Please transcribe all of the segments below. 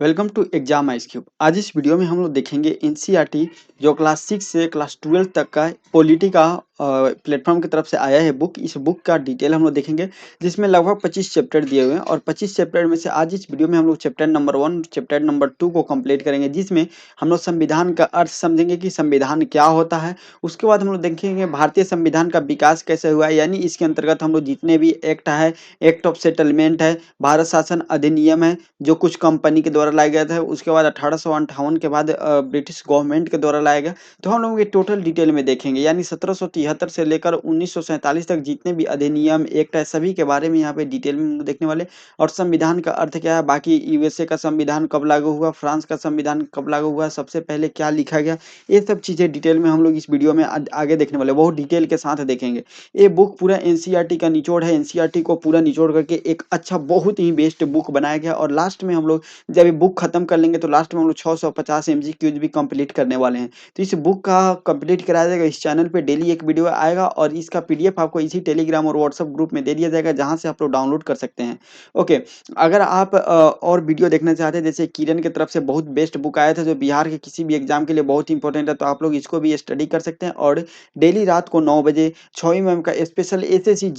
Welcome to exam ice cube. आज इस video में हम लोग देखेंगे एनसीईआरटी जो क्लास 6 से क्लास 12 तक का पॉलिटी का प्लेटफॉर्म की तरफ से आया है बुक। इस बुक का डिटेल हम लोग देखेंगे जिसमें लगभग 25 चैप्टर दिए हुए हैं और 25 चैप्टर में से आज इस वीडियो में हम लोग चैप्टर नंबर 1 चैप्टर नंबर 2 को कंप्लीट करेंगे, जिसमें हम लोग संविधान का अर्थ समझेंगे कि संविधान क्या होता है। उसके बाद हम लोग देखेंगे भारतीय संविधान का विकास कैसे हुआ है, यानी इसके अंतर्गत हम लोग जितने भी एक्ट है, एक्ट ऑफ सेटलमेंट है, भारत शासन अधिनियम है जो कुछ कंपनी के द्वारा लाया गया था, उसके बाद 1858 के बाद ब्रिटिश गवर्नमेंट के द्वारा लाया गया। तो हम लोग ये टोटल डिटेल में देखेंगे, यानी 1773 से लेकर 1947 तक जितने भी अधिनियम एक्ट है सभी के बारे में यहाँ पे डिटेल में हम लोग देखने वाले। और संविधान का अर्थ क्या है, बाकी यूएसए का संविधान कब लागू हुआ, फ्रांस का संविधान कब लागू हुआ, सबसे पहले क्या लिखा गया, ये सब चीजें डिटेल में हम लोग इस वीडियो में आगे देखने वाले, बहुत डिटेल के साथ देखेंगे। ये बुक पूरा एनसीईआरटी का निचोड़ है, एनसीईआरटी को पूरा निचोड़ करके एक अच्छा बहुत ही बेस्ट बुक बनाया गया। और लास्ट में हम लोग जब ये बुक खत्म कर लेंगे तो लास्ट में हम लोग 650 एमसीक्यूज भी कंप्लीट करने वाले हैं। तो इस बुक का कंप्लीट कराया जाएगा, इस चैनल पे डेली एक वीडियो आएगा और इसका पीडीएफ आपको इसी टेलीग्राम और व्हाट्सएप ग्रुप में दे दिया जाएगा, जहां से आप लोग डाउनलोड कर सकते हैं। ओके, अगर आप और वीडियो देखना चाहते हैं, जैसे किरण की तरफ से बहुत बेस्ट बुक आया था जो बिहार के किसी भी एग्जाम के लिए बहुत इंपॉर्टेंट है, तो आप लोग इसको भी स्टडी कर सकते हैं। और डेली रात को 9 बजे 6वीं मैम का स्पेशल एसएससी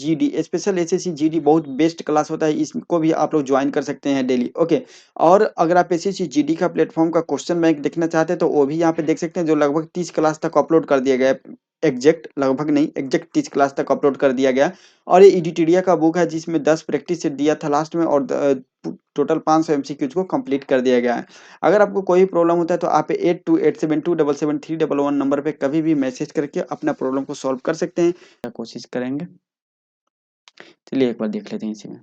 जीडी बहुत बेस्ट क्लास होता है, इसको भी आप लोग ज्वाइन कर सकते हैं डेली। ओके, और अगर आप एसएससी जीडी का प्लेटफॉर्म का क्वेश्चन बैंक देखना चाहते हैं तो वो भी यहाँ पे देख सकते हैं, जो लगभग 30 क्लास तक अपलोड कर दिया गया है। एग्जैक्ट लगभग नहीं, एग्जैक्ट 30 क्लास तक अपलोड कर दिया गया। और ये एडिटेरिया का बुक है जिसमें 10 प्रैक्टिस सेट दिया था लास्ट में, और टोटल 500 एमसीक्यूज को कंप्लीट कर दिया गया है। अगर आपको कोई प्रॉब्लम होता है तो आप 8287277311 नंबर पे कभी भी मैसेज करके अपना प्रॉब्लम को सॉल्व कर सकते हैं, कोशिश करेंगे। चलिए एक बार देख लेते हैं इसी में।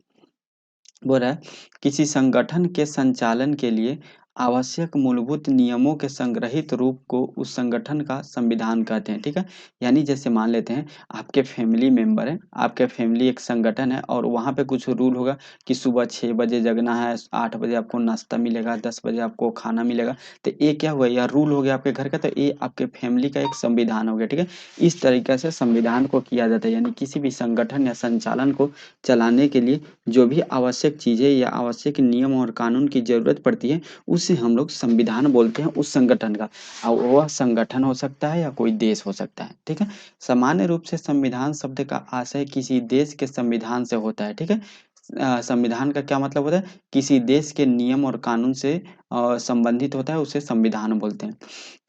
बोल रहा है किसी संगठन के संचालन के लिए आवश्यक मूलभूत नियमों के संग्रहित रूप को उस संगठन का संविधान कहते हैं। ठीक है, यानी जैसे मान लेते हैं आपके फैमिली मेंबर है, आपके फैमिली एक संगठन है और वहाँ पे कुछ रूल होगा कि सुबह 6 बजे जगना है, 8 बजे आपको नाश्ता मिलेगा, 10 बजे आपको खाना मिलेगा। तो ये क्या हुआ, यह रूल हो गया आपके घर का, तो ये आपके फैमिली का एक संविधान हो गया। ठीक है, इस तरीके से संविधान को किया जाता है, यानी किसी भी संगठन या संचालन को चलाने के लिए जो भी आवश्यक चीज़ें या आवश्यक नियम और कानून की ज़रूरत पड़ती है उसे हम लोग संविधान बोलते हैं उस संगठन का। और वह संगठन हो सकता है या कोई देश हो सकता है। ठीक है, सामान्य रूप से संविधान शब्द का आशय किसी देश के संविधान से होता है। ठीक है, संविधान का क्या मतलब होता है, किसी देश के नियम और कानून से संबंधित होता है, उसे संविधान बोलते हैं।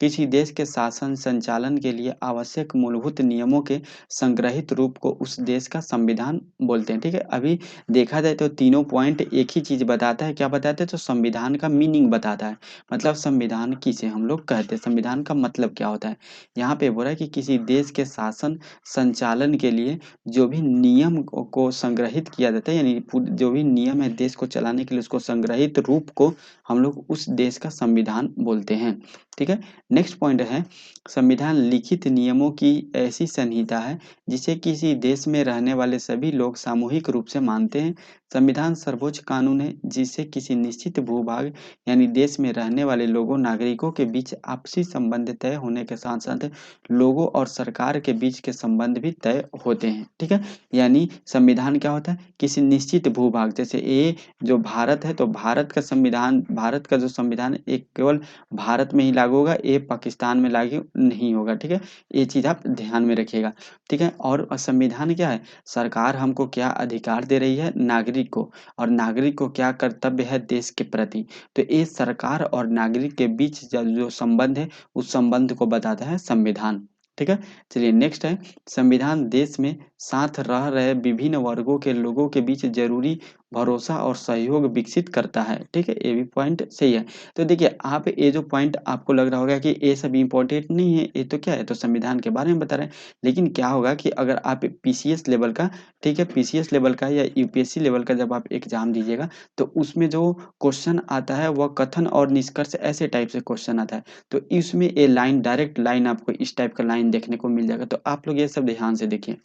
किसी देश के शासन संचालन के लिए आवश्यक मूलभूत नियमों के संग्रहित रूप को उस देश का संविधान बोलते हैं। ठीक है, अभी देखा जाए तो तीनों पॉइंट एक ही चीज बताता है, क्या बताता है, तो संविधान का मीनिंग बताता है। मतलब संविधान किसे हम लोग कहते हैं, संविधान का मतलब क्या होता है। यहाँ पे बोला है कि किसी देश के शासन संचालन के लिए जो भी नियम को संग्रहित किया जाता है, यानी जो भी नियम है देश को चलाने के लिए उसको संग्रहित रूप को हम लोग उस देश का संविधान बोलते हैं। ठीक है, नेक्स्ट पॉइंट है संविधान लिखित नियमों की ऐसी संहिता है जिसे किसी देश में रहने वाले सभी लोग सामूहिक रूप से मानते हैं। संविधान सर्वोच्च कानून है जिससे किसी निश्चित भूभाग यानी देश में रहने वाले लोगों नागरिकों के बीच आपसी संबंध तय होने के साथ साथ लोगों और सरकार के बीच के संबंध भी तय होते हैं। ठीक है, यानी संविधान क्या होता है, किसी निश्चित भूभाग, जैसे ये जो भारत है तो भारत का संविधान, भारत का जो संविधान एक केवल भारत में ही लागू होगा, ये पाकिस्तान में लागू नहीं होगा। ठीक है, ये चीज़ आप ध्यान में रखिएगा। ठीक है, और संविधान क्या है, सरकार हमको क्या अधिकार दे रही है नागरिक को, और नागरिक को क्या कर्तव्य है देश के प्रति। तो ये सरकार और नागरिक के बीच जो संबंध है उस संबंध को बताता है संविधान। ठीक है, चलिए नेक्स्ट है संविधान देश में साथ रह रहे विभिन्न वर्गों के लोगों के बीच जरूरी भरोसा और सहयोग विकसित करता है। ठीक है, ये भी पॉइंट सही है। तो देखिए आप ये जो पॉइंट आपको लग रहा होगा कि ये सब इम्पोर्टेंट नहीं है, ये तो क्या है, तो संविधान के बारे में बता रहे हैं। लेकिन क्या होगा कि अगर आप पीसीएस लेवल का, ठीक है, पीसीएस लेवल का या यूपीएससी लेवल का जब आप एग्जाम दीजिएगा तो उसमें जो क्वेश्चन आता है वह कथन और निष्कर्ष ऐसे टाइप से क्वेश्चन आता है। तो इसमें ये लाइन, डायरेक्ट लाइन आपको इस टाइप का लाइन देखने को मिल जाएगा, तो आप लोग ये सब ध्यान से देखिए।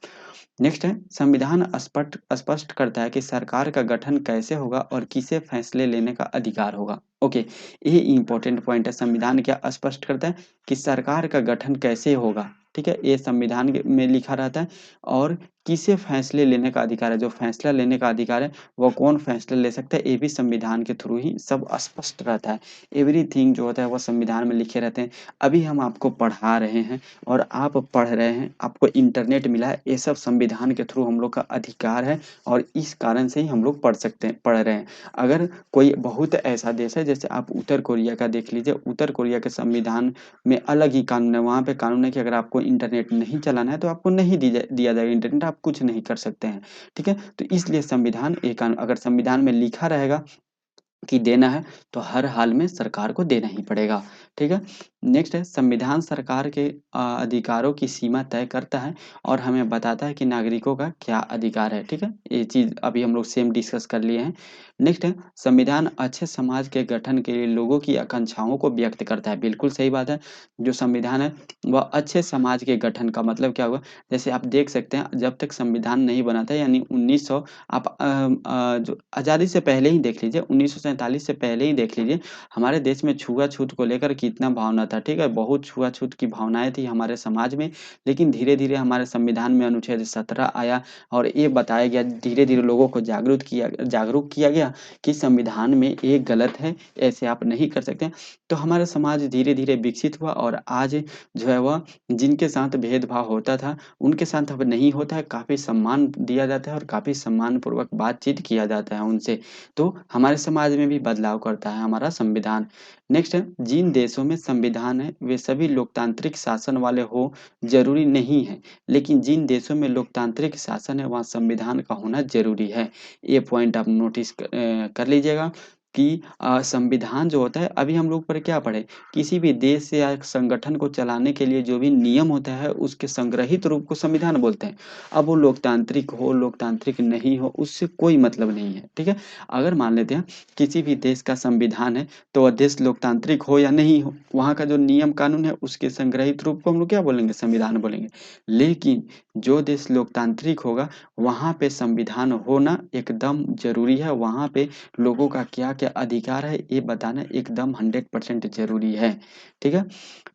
नेक्स्ट है संविधान स्पष्ट स्पष्ट करता है कि सरकार का गठन कैसे होगा और किसे फैसले लेने का अधिकार होगा। ओके, ये इंपॉर्टेंट पॉइंट है। संविधान क्या स्पष्ट करता है कि सरकार का गठन कैसे होगा, ठीक है? ये संविधान के में लिखा रहता है और किसे फैसले लेने का अधिकार है, जो फैसला लेने का अधिकार है, वो कौन फैसला ले सकता है, ये भी संविधान के थ्रू ही सब स्पष्ट रहता है। एवरीथिंग जो होता है वो संविधान में लिखे रहते हैं। अभी हम आपको पढ़ा रहे हैं और आप पढ़ रहे हैं, आपको इंटरनेट मिला है, ये सब संविधान के थ्रू हम लोग का अधिकार है और इस कारण से ही हम लोग पढ़ रहे हैं। अगर कोई बहुत ऐसा देश है, जैसे आप उत्तर कोरिया का देख लीजिए, उत्तर कोरिया के संविधान में अलग ही कानून है। वहाँ पे कानून है कि अगर आपको इंटरनेट नहीं चलाना है तो आपको नहीं दिया जाएगा इंटरनेट, आप कुछ नहीं कर सकते हैं। ठीक है? तो इसलिए संविधान एक कानून अगर संविधान में लिखा रहेगा कि देना है, तो हर हाल में सरकार को देना ही पड़ेगा। ठीक है? नेक्स्ट है संविधान सरकार के अधिकारों की सीमा तय करता है और हमें बताता है कि नागरिकों का क्या अधिकार है। ठीक है? ये चीज़ अभी हम लोग सेम डिस्कस कर लिए हैं। नेक्स्ट है संविधान अच्छे समाज के गठन के लिए लोगों की आकांक्षाओं को व्यक्त करता है। बिल्कुल सही बात है। जो संविधान है वह अच्छे समाज के गठन का मतलब क्या हुआ? जैसे आप देख सकते हैं जब तक संविधान नहीं बना था, यानी 1900 आप जो आज़ादी से पहले ही देख लीजिए, 1947 से पहले ही देख लीजिए, हमारे देश में छुआ-छूत को लेकर कितना भावना था, ठीक है? बहुत छुआ-छूत की भावनाएँ थी हमारे समाज में, लेकिन धीरे-धीरे हमारे संविधान में अनुच्छेद 17 आया और ये बताया गया, धीरे-धीरे लोगों को जागरूक किया गया कि संविधान में ये गलत है, ऐसे आप नहीं कर सकते। तो हमारा समाज धीरे-धीरे विकसित हुआ और आज जो है वह जिनके साथ भेदभाव होता था, उनके साथ अब नहीं होता है, काफ़ी सम्मान दिया जाता है और काफ़ी सम्मानपूर्वक बातचीत किया जाता है उनसे। तो हमारे समाज में भी बदलाव करता है हमारा संविधान। नेक्स्ट है, जिन देशों में संविधान है, वे सभी लोकतांत्रिक शासन वाले हो, ज़रूरी नहीं है। लेकिन जिन देशों में लोकतांत्रिक शासन है, वहाँ संविधान का होना ज़रूरी है। ये पॉइंट आप नोटिस कर लीजिएगा कि संविधान जो होता है, अभी हम लोग पर क्या पढ़े, किसी भी देश या संगठन को चलाने के लिए जो भी नियम होता है, उसके संग्रहित रूप को संविधान बोलते हैं। अब वो लोकतांत्रिक हो, लोकतांत्रिक नहीं हो, उससे कोई मतलब नहीं है, ठीक है? अगर मान लेते हैं किसी भी देश का संविधान है, तो वह देश लोकतांत्रिक हो या नहीं हो, वहाँ का जो नियम कानून है, उसके संग्रहित रूप को हम लोग क्या बोलेंगे? संविधान बोलेंगे। लेकिन जो देश लोकतांत्रिक होगा, वहाँ पे संविधान होना एकदम ज़रूरी है, वहाँ पे लोगों का क्या-क्या अधिकार है, ये बताना एकदम 100% ज़रूरी है, ठीक है?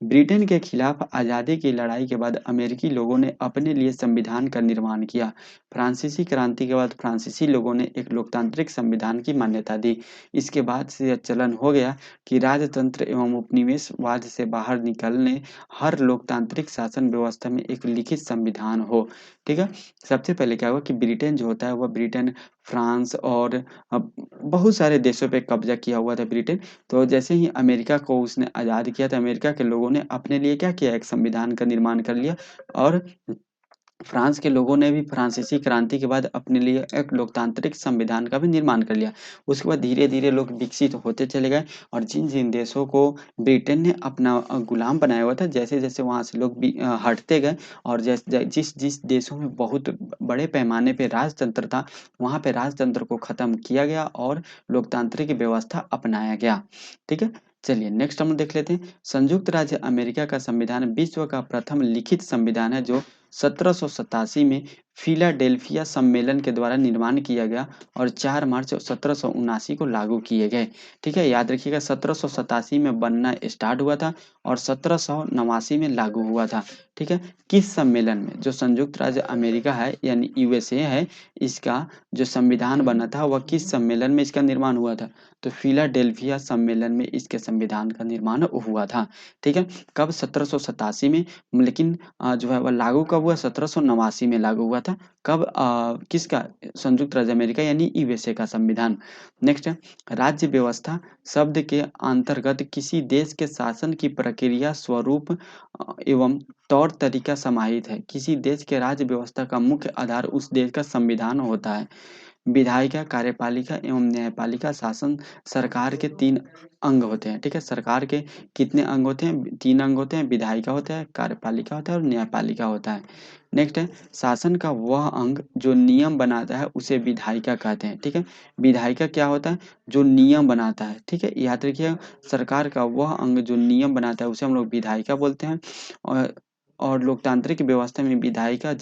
ब्रिटेन के खिलाफ आज़ादी की लड़ाई के बाद अमेरिकी लोगों ने अपने लिए संविधान का निर्माण किया। फ्रांसीसी क्रांति के बाद फ्रांसीसी लोगों ने एक लोकतांत्रिक संविधान की मान्यता दी। इसके बाद से यह चलन हो गया कि राजतंत्र एवं उपनिवेशवाद से बाहर निकलने हर लोकतांत्रिक शासन व्यवस्था में एक लिखित संविधान हो। ठीक है? सबसे पहले क्या हुआ कि ब्रिटेन जो होता है वह ब्रिटेन, फ्रांस और बहुत सारे देशों पे कब्ज़ा किया हुआ था ब्रिटेन। तो जैसे ही अमेरिका को उसने आज़ाद किया, तो अमेरिका के लोगों ने अपने लिए क्या किया, एक संविधान का निर्माण कर लिया और फ्रांस के लोगों ने भी फ्रांसीसी क्रांति के बाद अपने लिए एक लोकतांत्रिक संविधान का भी निर्माण कर लिया। उसके बाद धीरे-धीरे लोग विकसित होते चले गए और जिन-जिन देशों को ब्रिटेन ने अपना गुलाम बनाया हुआ था, जैसे-जैसे वहाँ से लोग भी हटते गए और जिस देशों में बहुत बड़े पैमाने पे राजतंत्र था, वहाँ पे राजतंत्र को ख़त्म किया गया और लोकतांत्रिक व्यवस्था अपनाया गया। ठीक है? चलिए नेक्स्ट हम देख लेते हैं। संयुक्त राज्य अमेरिका का संविधान विश्व का प्रथम लिखित संविधान है जो 1787 में फिलाडेल्फिया सम्मेलन के द्वारा निर्माण किया गया और 4 मार्च 1779 को लागू किए गए। ठीक है? याद रखिएगा 1787 में बनना स्टार्ट हुआ था और 1789 में लागू हुआ था। ठीक है? किस सम्मेलन में? जो संयुक्त राज्य अमेरिका है यानी यूएसए है, इसका जो संविधान बना था वह किस सम्मेलन में इसका निर्माण हुआ था? तो फिलाडेल्फिया सम्मेलन में इसके संविधान का निर्माण हुआ था। ठीक है? कब? 1787 में, लेकिन जो है वह लागू कब हुआ? 1789 में लागू हुआ था। कब? किसका? संयुक्त राज्य अमेरिका यानी यूएसए का संविधान। नेक्स्ट है, राज्य व्यवस्था शब्द के अंतर्गत किसी देश के शासन की प्रक्रिया, स्वरूप एवं तौर तरीका समाहित है। किसी देश के राज्य व्यवस्था का मुख्य आधार उस देश का संविधान होता है। विधायिका, कार्यपालिका एवं न्यायपालिका शासन सरकार के 3 अंग होते हैं, ठीक है? सरकार के कितने अंग होते हैं? 3 अंग होते हैं, विधायिका होता है, कार्यपालिका होता है और न्यायपालिका होता है। नेक्स्ट है, शासन का वह अंग जो नियम बनाता है उसे विधायिका कहते हैं, ठीक है? विधायिका क्या होता है? जो नियम बनाता है, ठीक है? याद रखिएगा सरकार का वह अंग जो नियम बनाता है उसे हम लोग विधायिका बोलते हैं और लोकतांत्रिक व्यवस्था में विधायिका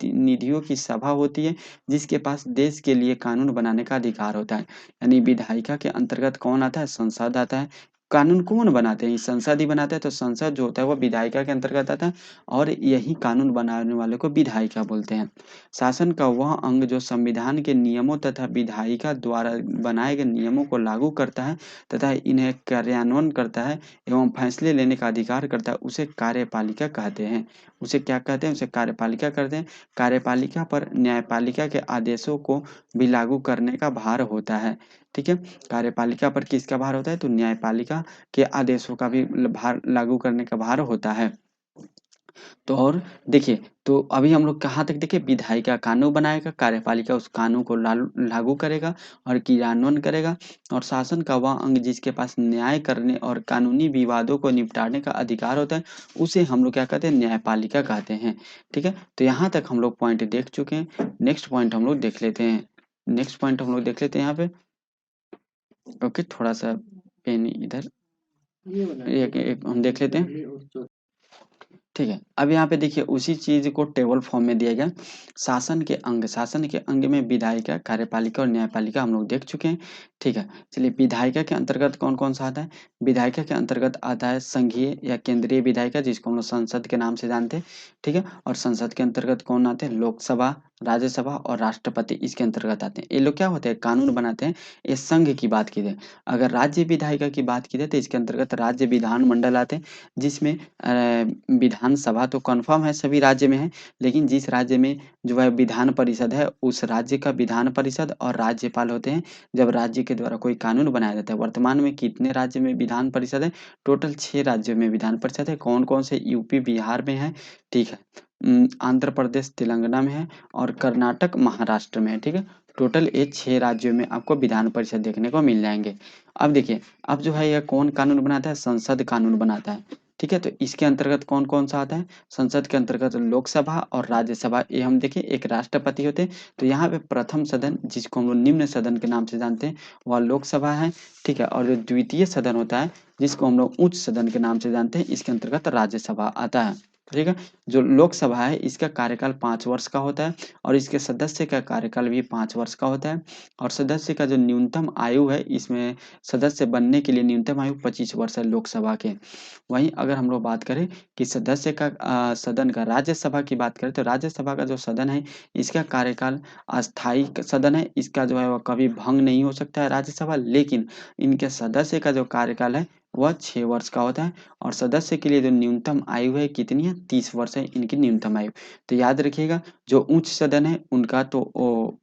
निधियों की सभा होती है जिसके पास देश के लिए कानून बनाने का अधिकार होता है। यानी विधायिका के अंतर्गत कौन आता है? संसद आता है। कानून कौन बनाते हैं? संसद ही बनाता है, तो संसद जो होता है वो विधायिका के अंतर्गत आता है और यही कानून बनाने वाले को विधायिका बोलते हैं। शासन का वह अंग जो संविधान के नियमों तथा विधायिका द्वारा बनाए गए नियमों को लागू करता है तथा इन्हें कार्यान्वयन करता है एवं फैसले लेने का अधिकार करता है, उसे कार्यपालिका कहते हैं। उसे क्या कहते हैं? उसे कार्यपालिका कहते हैं। कार्यपालिका पर न्यायपालिका के आदेशों को भी लागू करने का भार होता है। ठीक है? कार्यपालिका पर किसका भार होता है? तो न्यायपालिका के आदेशों का भी भार लागू करने का भार होता है। तो और देखिए, तो अभी हम लोग कहाँ तक देखे? विधायिका कानून बनाएगा, कार्यपालिका उस कानून को लागू करेगा और क्रियान्वयन करेगा और शासन का वह अंग जिसके पास न्याय करने और कानूनी विवादों को निपटाने का अधिकार होता है, उसे हम लोग क्या कहते हैं? न्यायपालिका कहते हैं। ठीक है? तो यहाँ तक हम लोग पॉइंट देख चुके हैं। नेक्स्ट पॉइंट हम लोग देख लेते हैं। नेक्स्ट पॉइंट हम लोग देख लेते हैं यहाँ पे। ओके, थोड़ा सा पेन इधर एक हम देख लेते हैं। ठीक है, अब यहाँ पे देखिए उसी चीज को टेबल फॉर्म में दिया गया। शासन के अंग में विधायिका, कार्यपालिका और न्यायपालिका हम लोग देख चुके हैं। ठीक है, चलिए विधायिका के अंतर्गत कौन कौन सा आता है? विधायिका के अंतर्गत आता है संघीय या केंद्रीय विधायिका, जिसको हम लोग संसद के नाम से जानते हैं। ठीक है, और संसद के अंतर्गत कौन आते हैं? लोकसभा, राज्यसभा और राष्ट्रपति इसके अंतर्गत आते हैं। ये लोग क्या होते हैं? कानून बनाते हैं। ये संघ की बात की जाए। अगर राज्य विधायिका की बात की जाए तो इसके अंतर्गत राज्य विधानमंडल आते हैं, जिसमें विधानसभा तो कन्फर्म है सभी राज्य में है, लेकिन जिस राज्य में जो है विधान परिषद है, उस राज्य का विधान परिषद और राज्यपाल होते हैं जब राज्य के द्वारा कोई कानून बनाया जाता है। वर्तमान में कितने राज्य में विधान परिषद है? टोटल 6 राज्यों में विधान परिषद है। कौन-कौन से? यूपी, बिहार में है। ठीक है। आंध्र प्रदेश, तेलंगाना में है और कर्नाटक, महाराष्ट्र में है। ठीक है। टोटल ये 6 राज्यों में आपको विधान परिषद देखने को मिल जाएँगे। अब देखिए, अब जो है यह कौन कानून बनाता है? संसद कानून बनाता है। ठीक है, तो इसके अंतर्गत कौन-कौन सा आता है? संसद के अंतर्गत लोकसभा और राज्यसभा, ये हम देखें एक राष्ट्रपति होते हैं, तो यहाँ पे प्रथम सदन जिसको हम लोग निम्न सदन के नाम से जानते हैं, वह लोकसभा है। ठीक है, और जो द्वितीय सदन होता है, जिसको हम लोग उच्च सदन के नाम से जानते हैं, इसके अंतर्गत राज्यसभा आता है। ठीक है, जो लोकसभा है इसका कार्यकाल 5 वर्ष का होता है और इसके सदस्य का कार्यकाल भी 5 वर्ष का होता है और सदस्य का जो न्यूनतम आयु है, इसमें सदस्य बनने के लिए न्यूनतम आयु 25 वर्ष है लोकसभा के। वहीं अगर हम लोग बात करें कि सदस्य का सदन का, राज्यसभा की बात करें तो राज्यसभा का जो सदन है, इसका कार्यकाल अस्थायी सदन है। इसका जो है वह कभी भंग नहीं हो सकता है राज्यसभा, लेकिन इनके सदस्य का जो कार्यकाल है वह 6 वर्ष का होता है और सदस्य के लिए जो न्यूनतम आयु है कितनी है? 30 वर्ष है इनकी न्यूनतम आयु। तो याद रखिएगा, जो उच्च सदन है उनका तो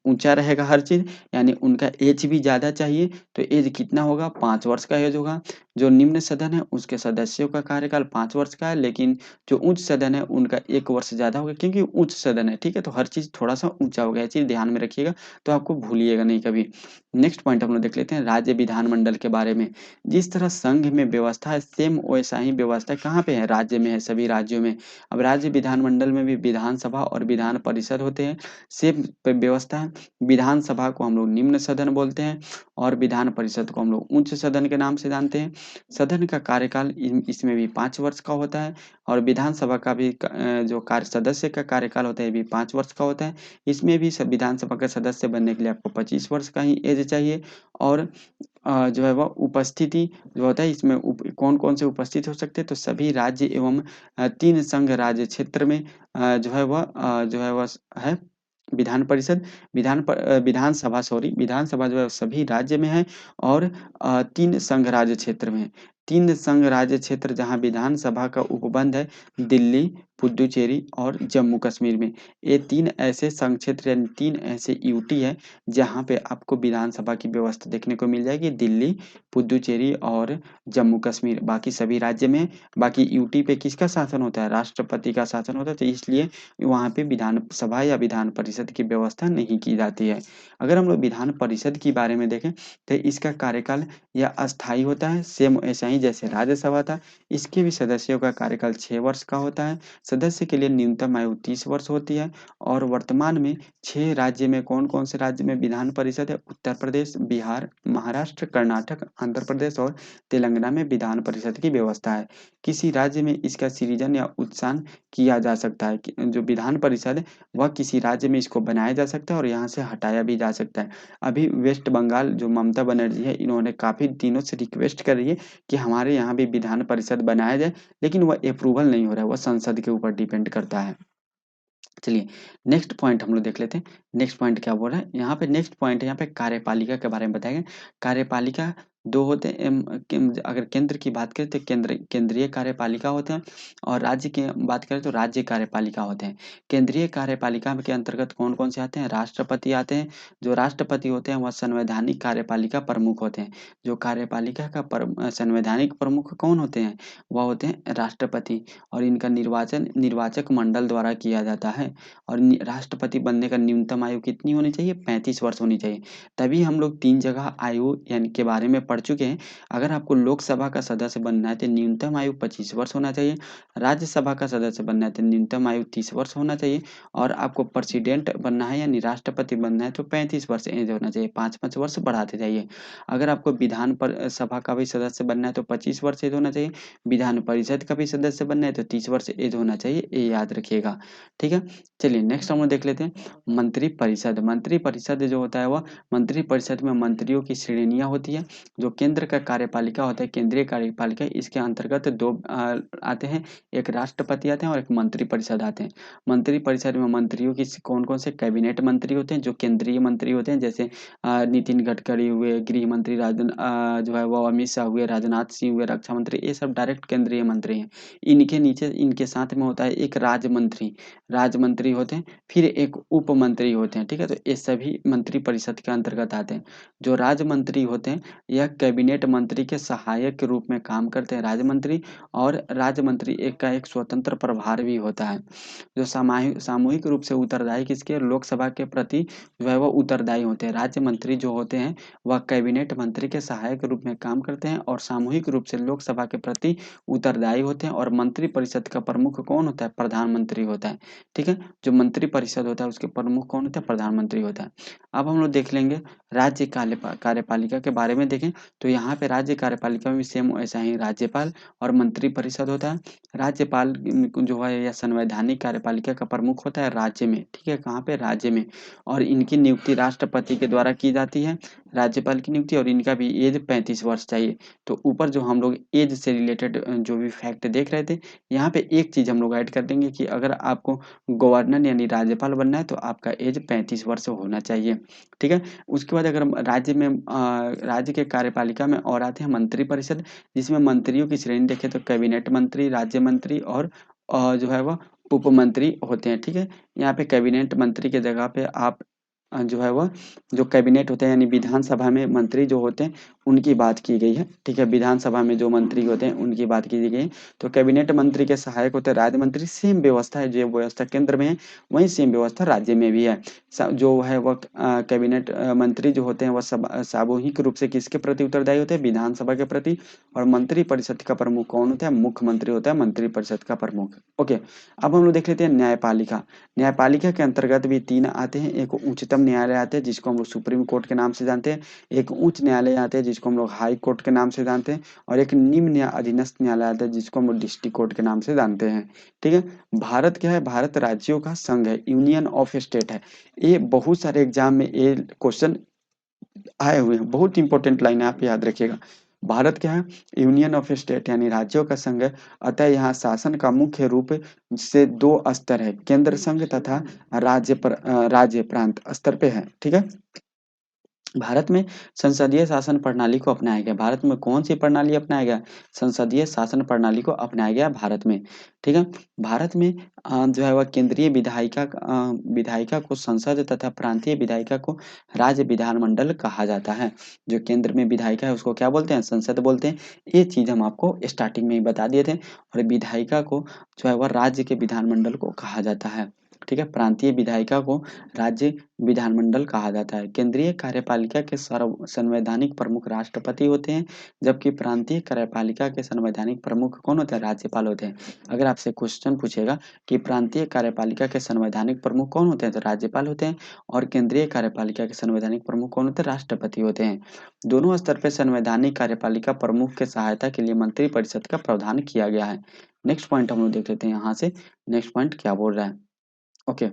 ऊंचा रहेगा हर चीज, यानी उनका एज भी ज्यादा चाहिए, तो एज कितना होगा? 5 वर्ष का एज होगा। जो निम्न सदन है उसके सदस्यों का कार्यकाल 5 वर्ष का है, लेकिन जो उच्च सदन है उनका 1 वर्ष ज़्यादा होगा, क्योंकि उच्च सदन है। ठीक है? तो हर चीज़ थोड़ा-सा ऊँचा होगा, ये चीज़ ध्यान में रखिएगा, तो आपको भूलिएगा नहीं कभी। नेक्स्ट पॉइंट हम लोग देख लेते हैं राज्य विधानमंडल के बारे में। जिस तरह संघ में व्यवस्था है, सेम वैसा ही व्यवस्था कहाँ पे है? राज्य में है, सभी राज्यों में। अब राज्य विधानमंडल में भी विधानसभा और विधान परिषद होते हैं, सेम व्यवस्था है। विधानसभा को हम लोग निम्न सदन बोलते हैं और विधान परिषद को हम लोग उच्च सदन के नाम से जानते हैं। सदन का कार्यकाल इसमें भी 5 वर्ष का होता है और विधानसभा का भी जो सदस्य का कार्यकाल होता है, ये भी 5 वर्ष का होता है। इसमें भी विधानसभा का सदस्य बनने के लिए आपको 25 वर्ष का ही एज चाहिए और जो है वह उपस्थिति जो होता है, इसमें कौन-कौन से उपस्थित हो सकते हैं? तो सभी राज्य एवं 3 संघ राज्य क्षेत्र में जो है वह है विधानसभा, विधानसभा जो है सभी राज्य में है और 3 संघ राज्य क्षेत्र में है। 3 संघ राज्य क्षेत्र जहाँ विधानसभा का उपबंध है, दिल्ली, पुडुचेरी और जम्मू कश्मीर में। ये 3 ऐसे संघ क्षेत्र यानी 3 ऐसे यूटी है, जहाँ पे आपको विधानसभा की व्यवस्था देखने को मिल जाएगी। दिल्ली, पुडुचेरी और जम्मू कश्मीर, बाकी सभी राज्य में। बाकी यूटी पे किसका शासन होता है? राष्ट्रपति का शासन होता है, तो इसलिए वहाँ पे विधानसभा या विधान परिषद की व्यवस्था नहीं की जाती है। अगर हम लोग विधान परिषद के बारे में देखें, तो इसका कार्यकाल या अस्थायी होता है, सेम ऐसा ही जैसे राज्यसभा था। इसके भी सदस्यों का कार्यकाल 6 वर्ष का होता है। सदस्य के लिए न्यूनतम आयु 30 वर्ष होती है और वर्तमान में 6 राज्य में कौन-कौन से राज्य में विधान परिषद है? उत्तर प्रदेश, बिहार, महाराष्ट्र, कर्नाटक, आंध्र प्रदेश और तेलंगाना में विधान परिषद की व्यवस्था है। किसी राज्य में इसका सृजन या उत्थान किया जा सकता है, कि जो विधान परिषद है वह किसी राज्य में इसको बनाया जा सकता है और यहाँ से हटाया भी जा सकता है। अभी वेस्ट बंगाल जो ममता बनर्जी है, इन्होंने काफ़ी दिनों से रिक्वेस्ट कर रही है कि हमारे यहाँ भी विधान परिषद बनाया जाए, लेकिन वह अप्रूवल नहीं हो रहा है, वह संसद के ऊपर डिपेंड करता है। चलिए नेक्स्ट पॉइंट हम लोग देख लेते हैं। नेक्स्ट पॉइंट क्या बोल रहा है यहाँ पे, नेक्स्ट पॉइंट है यहाँ पे कार्यपालिका के बारे में बताया गया। कार्यपालिका दो होते हैं, अगर केंद्र की बात करें तो केंद्रीय कार्यपालिका होते हैं, और राज्य की बात करें तो राज्य कार्यपालिका होते हैं। केंद्रीय कार्यपालिका के अंतर्गत कौन कौन से आते हैं? राष्ट्रपति आते हैं। जो राष्ट्रपति होते हैं वह संवैधानिक कार्यपालिका प्रमुख होते हैं। जो कार्यपालिका का संवैधानिक प्रमुख कौन होते हैं? वह होते हैं राष्ट्रपति, और इनका निर्वाचन निर्वाचक मंडल द्वारा किया जाता है। और राष्ट्रपति बनने का न्यूनतम आयु कितनी होनी चाहिए? 35 वर्ष होनी चाहिए। तभी हम लोग 3 जगह आयु यानी के बारे में पढ़ चुके हैं। अगर आपको लोकसभा का सदस्य बनना है तो न्यूनतम आयु 25 वर्ष होना चाहिए, राज्यसभा का सदस्य बनना है तो न्यूनतम आयु 30 वर्ष होना चाहिए, और आपको प्रेसिडेंट बनना है यानी राष्ट्रपति बनना है तो 35 वर्ष एज होना चाहिए, 5-5 वर्ष बढ़ाते जाइए। अगर आपको विधान सभा का भी सदस्य बनना है तो 25 वर्ष एज होना चाहिए, विधान परिषद का भी सदस्य बनना है तो 30 वर्ष एज होना चाहिए, ये याद रखिएगा। ठीक है, चलिए नेक्स्ट हम लोग देख लेते हैं मंत्रिपरिषद। मंत्रिपरिषद जो होता है वह, मंत्रिपरिषद में मंत्रियों की श्रेणियां होती है। जो केंद्र का कार्यपालिका होता है, केंद्रीय कार्यपालिका, इसके अंतर्गत दो आते हैं, एक राष्ट्रपति आते हैं और एक मंत्रिपरिषद आते हैं। मंत्रिपरिषद में मंत्रियों की कौन कौन से? कैबिनेट मंत्री होते हैं जो केंद्रीय मंत्री होते हैं, जैसे नितिन गडकरी हुए, गृह मंत्री जो है वो अमित शाह हुए, राजनाथ सिंह हुए, रक्षा मंत्री, ये सब डायरेक्ट केंद्रीय मंत्री हैं। इनके नीचे इनके साथ में होता है एक राज्य मंत्री होते हैं, फिर एक उप मंत्री होते हैं। ठीक है, तो ये सभी मंत्री परिषद के अंतर्गत आते हैं। जो राज्य मंत्री होते हैं यह कैबिनेट मंत्री के सहायक के रूप में काम करते हैं, राज्य मंत्री। और राज्य मंत्री एक स्वतंत्र प्रभार भी होता है। जो सामूहिक रूप से उत्तरदायी किसके? लोकसभा के प्रति जो है वो उत्तरदायी होते हैं। राज्य मंत्री जो होते हैं वह कैबिनेट मंत्री के सहायक के रूप में काम करते हैं और सामूहिक रूप से लोकसभा के प्रति उत्तरदायी होते हैं। और मंत्री परिषद का प्रमुख कौन होता है? प्रधानमंत्री होता है। ठीक है, जो मंत्री परिषद होता है उसके प्रमुख कौन होता है? प्रधानमंत्री होता है। अब हम लोग देख लेंगे राज्य कार्यपालिका के बारे में। देखें तो यहाँ पे राज्य कार्यपालिका में भी सेम ऐसा ही राज्यपाल और मंत्री परिषद होता है। राज्यपाल जो है या संवैधानिक कार्यपालिका का प्रमुख होता है राज्य में। ठीक है, कहाँ पे? राज्य में। और इनकी नियुक्ति राष्ट्रपति के द्वारा की जाती है, राज्यपाल की नियुक्ति, और इनका भी एज 35 वर्ष चाहिए। तो ऊपर जो हम लोग एज से रिलेटेड जो भी फैक्ट देख रहे थे, यहाँ पे एक चीज़ हम लोग ऐड कर देंगे कि अगर आपको गवर्नर यानी राज्यपाल बनना है तो आपका एज 35 वर्ष होना चाहिए। ठीक है, उसके बाद अगर हम राज्य के कार्यपालिका में और आते हैं मंत्रिपरिषद, जिसमें मंत्रियों की श्रेणी देखें तो कैबिनेट मंत्री, राज्य मंत्री और जो है वह उप मंत्री होते हैं। ठीक है, यहाँ पे कैबिनेट मंत्री की जगह पे आप जो है वह जो कैबिनेट होते हैं यानी विधानसभा में मंत्री जो होते हैं उनकी बात की गई है। ठीक है, विधानसभा में जो मंत्री होते हैं उनकी बात की गई है। तो कैबिनेट मंत्री के सहायक होते हैं राज्य मंत्री। सेम व्यवस्था है, जो व्यवस्था केंद्र में है वही सेम व्यवस्था राज्य में भी है। जो है वह कैबिनेट मंत्री जो होते हैं वह सामूहिक रूप से किसके प्रति उत्तरदायी होते हैं? विधानसभा के प्रति। और मंत्री परिषद का प्रमुख कौन होता है? मुख्यमंत्री होता है मंत्री परिषद का प्रमुख। ओके, अब हम लोग देख लेते हैं न्यायपालिका। न्यायपालिका के अंतर्गत भी 3 आते हैं। एक उच्चतम न्यायालय आते हैं जिसको हम लोग सुप्रीम कोर्ट के नाम से जानते हैं, एक उच्च न्यायालय आते हैं जिसको हम लोग हाई कोर्ट के नाम से जानते हैं, और एक निम्न या अधीनस्थ न्यायालय आता है जिसको हम लोग डिस्ट्रिक्ट कोर्ट के नाम से जानते हैं। ठीक है, भारत क्या है? भारत राज्यों का संघ है, यूनियन ऑफ स्टेट है। ये बहुत सारे एग्जाम में ये क्वेश्चन आए हुए हैं, बहुत इंपॉर्टेंट लाइन है, आप याद रखिएगा। भारत क्या है? यूनियन ऑफ स्टेट यानी राज्यों का संघ है। अतः यहाँ शासन का मुख्य रूप से 2 स्तर है, केंद्र संघ तथा राज्य प्रांत स्तर पे है। ठीक है, भारत में संसदीय शासन प्रणाली को अपनाया गया। भारत में कौन सी प्रणाली अपनाया गया? संसदीय शासन प्रणाली को अपनाया गया भारत में। ठीक है, भारत में जो है वह केंद्रीय विधायिका को संसद तथा प्रांतीय विधायिका को राज्य विधानमंडल कहा जाता है। जो केंद्र में विधायिका है उसको क्या बोलते हैं? संसद बोलते हैं। ये चीज हम आपको स्टार्टिंग में ही बता दिए थे। और विधायिका को जो है वह राज्य के विधानमंडल को कहा जाता है। ठीक है, प्रांतीय विधायिका को राज्य विधानमंडल कहा जाता है। केंद्रीय कार्यपालिका के संवैधानिक प्रमुख राष्ट्रपति होते हैं, जबकि प्रांतीय कार्यपालिका के संवैधानिक प्रमुख कौन होते हैं? राज्यपाल होते हैं। अगर आपसे क्वेश्चन पूछेगा कि प्रांतीय कार्यपालिका के संवैधानिक प्रमुख कौन होते हैं, तो राज्यपाल होते हैं। और केंद्रीय कार्यपालिका के संवैधानिक प्रमुख कौन होते हैं? राष्ट्रपति होते हैं। दोनों स्तर पर संवैधानिक कार्यपालिका प्रमुख के सहायता के लिए मंत्रिपरिषद का प्रावधान किया गया है। नेक्स्ट पॉइंट हम लोग देख लेते हैं यहाँ से, नेक्स्ट पॉइंट क्या बोल रहा है। ओके,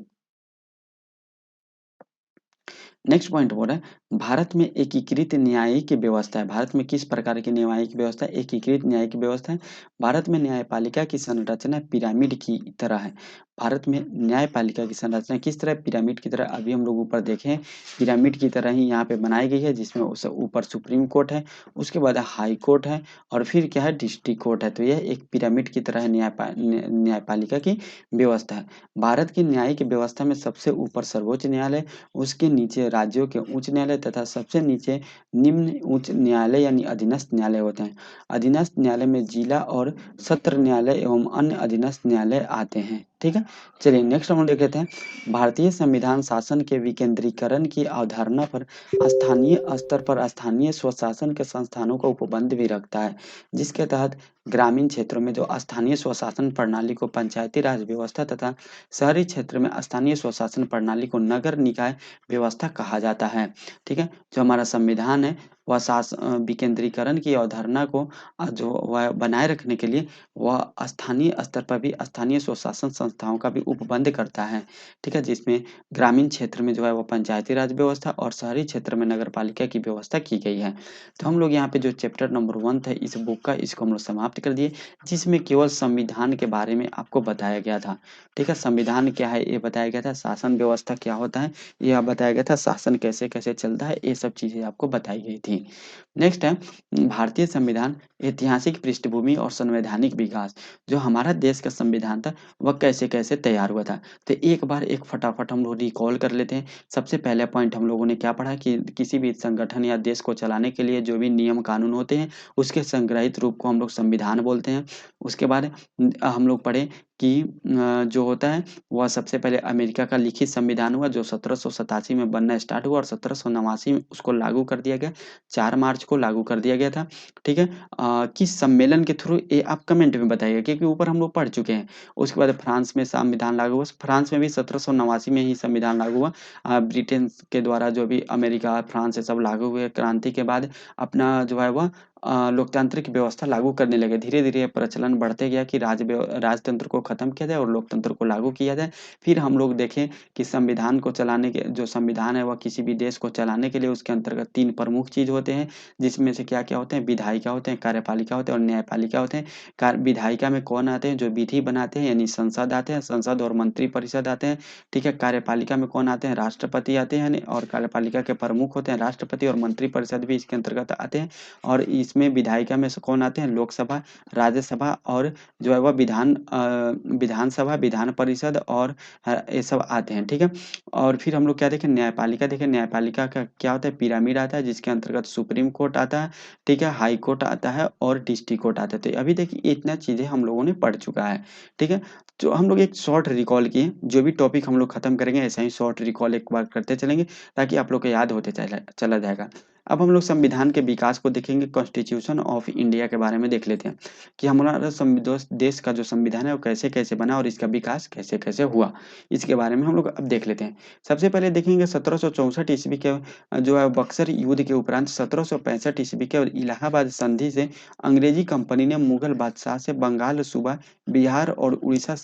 नेक्स्ट पॉइंट बोल रहा है भारत में एकीकृत न्यायिक व्यवस्था है। भारत में किस प्रकार की न्यायिक व्यवस्था है? एकीकृत न्यायिक व्यवस्था है। भारत में न्यायपालिका की संरचना पिरामिड की तरह है। भारत में न्यायपालिका की संरचना किस तरह? पिरामिड की तरह। अभी हम लोग ऊपर देखें पिरामिड की तरह ही यहाँ पे बनाई गई है, जिसमें उस ऊपर सुप्रीम कोर्ट है, उसके बाद हाई कोर्ट है और फिर क्या है डिस्ट्रिक्ट कोर्ट है। तो यह एक पिरामिड की तरह न्यायपालिका की व्यवस्था है। भारत की न्यायिक व्यवस्था में सबसे ऊपर सर्वोच्च न्यायालय, उसके नीचे राज्यों के उच्च न्यायालय तथा सबसे नीचे निम्न उच्च न्यायालय यानी अधीनस्थ न्यायालय होते हैं। अधीनस्थ न्यायालय में जिला और सत्र न्यायालय एवं अन्य अधीनस्थ न्यायालय आते हैं। ठीक है, चलिए नेक्स्ट हम देख लेते हैं। भारतीय संविधान शासन के विकेंद्रीकरण की अवधारणा पर स्थानीय स्तर पर स्थानीय स्वशासन के संस्थानों का उपबंध भी रखता है, जिसके तहत ग्रामीण क्षेत्रों में जो स्थानीय स्वशासन प्रणाली को पंचायती राज व्यवस्था तथा शहरी क्षेत्र में स्थानीय स्वशासन प्रणाली को नगर निकाय व्यवस्था कहा जाता है। ठीक है, जो हमारा संविधान है वह विकेंद्रीकरण की अवधारणा को जो वह बनाए रखने के लिए वह स्थानीय स्तर पर भी स्थानीय स्वशासन संस्थाओं का भी उपबंध करता है। ठीक है, जिसमें ग्रामीण क्षेत्र में जो है वो पंचायती राज व्यवस्था और शहरी क्षेत्र में नगर पालिका की व्यवस्था की गई है। तो हम लोग यहाँ पे जो चैप्टर नंबर 1 था इस बुक का, इसको हम लोग समाप्त कर दिए, जिसमें केवल संविधान के बारे में आपको बताया गया था। ठीक है, संविधान क्या है ये बताया गया था, शासन व्यवस्था क्या होता है यह बताया गया था, शासन कैसे-कैसे चलता है ये सब चीज़ें आपको बताई गई थी। नेक्स्ट है भारतीय संविधान, ऐतिहासिक पृष्ठभूमि और संवैधानिक विकास। जो हमारा देश का संविधान था वह कैसे-कैसे तैयार हुआ था। तो एक बार एक फटाफट हम लोग रिकॉल कर लेते हैं। सबसे पहला पॉइंट हम लोगों ने क्या पढ़ा कि किसी भी संगठन या देश को चलाने के लिए जो भी नियम कानून होते हैं उसके संग्रहित रूप को हम लोग संविधान बोलते हैं। उसके बाद हम लोग पढ़े कि जो होता है वह सबसे पहले अमेरिका का लिखित संविधान हुआ जो 1787 में बनना स्टार्ट हुआ और 1789 में उसको लागू कर दिया गया। 4 मार्च को लागू कर दिया गया था। ठीक है, किस सम्मेलन के थ्रू ये आप कमेंट में बताइएगा क्योंकि ऊपर हम लोग पढ़ चुके हैं। उसके बाद फ्रांस में संविधान लागू हुआ। फ्रांस में भी 1789 में ही संविधान लागू हुआ। ब्रिटेन के द्वारा जो भी अमेरिका, फ्रांस ये सब लागू हुए क्रांति के बाद अपना जो है वह लोकतांत्रिक व्यवस्था लागू करने लगे। धीरे-धीरे प्रचलन बढ़ते गया कि राजतंत्र को खत्म किया जाए और लोकतंत्र को लागू किया जाए। फिर हम लोग देखें कि संविधान को चलाने के जो संविधान है वह किसी भी देश को चलाने के लिए उसके अंतर्गत 3 प्रमुख चीज़ होते हैं, जिसमें से क्या-क्या होते हैं, विधायिका होते हैं, कार्यपालिका होते हैं और न्यायपालिका होते हैं। विधायिका में कौन आते हैं, जो विधि बनाते हैं यानी संसद आते हैं, संसद और मंत्रिपरिषद आते हैं। ठीक है, कार्यपालिका में कौन आते हैं, राष्ट्रपति आते हैं यानी और कार्यपालिका के प्रमुख होते हैं राष्ट्रपति और मंत्रिपरिषद भी इसके अंतर्गत आते हैं। और इसमें विधायिका में से कौन आते हैं, लोकसभा, राज्यसभा और जो है वह विधानसभा, विधान परिषद और ये सब आते हैं। ठीक है, और फिर हम लोग क्या देखें, न्यायपालिका देखें। न्यायपालिका का क्या होता है, पिरामिड आता है जिसके अंतर्गत सुप्रीम कोर्ट आता है, ठीक है, हाई कोर्ट आता है और डिस्ट्रिक्ट कोर्ट आता है। तो अभी देखिए इतना चीज़ें हम लोगों ने पढ़ चुका है। ठीक है, तो हम लोग एक शॉर्ट रिकॉल किए, जो भी टॉपिक हम लोग खत्म करेंगे ऐसा ही शॉर्ट रिकॉल एक बार करते चलेंगे ताकि आप लोग को याद होते चला जाएगा। अब हम लोग संविधान के विकास को देखेंगे, कॉन्स्टिट्यूशन ऑफ इंडिया के बारे में देख लेते हैं कि हमारा देश का जो संविधान है वो कैसे-कैसे बना और इसका विकास कैसे-कैसे हुआ। इसके बारे में हम लोग अब देख लेते हैं। सबसे पहले देखेंगे 1764 ईस्वी के जो है बक्सर युद्ध के उपरांत 1765 ईस्वी के इलाहाबाद संधि से अंग्रेजी कंपनी ने मुगल बादशाह से बंगाल सूबा, बिहार और उड़ीसा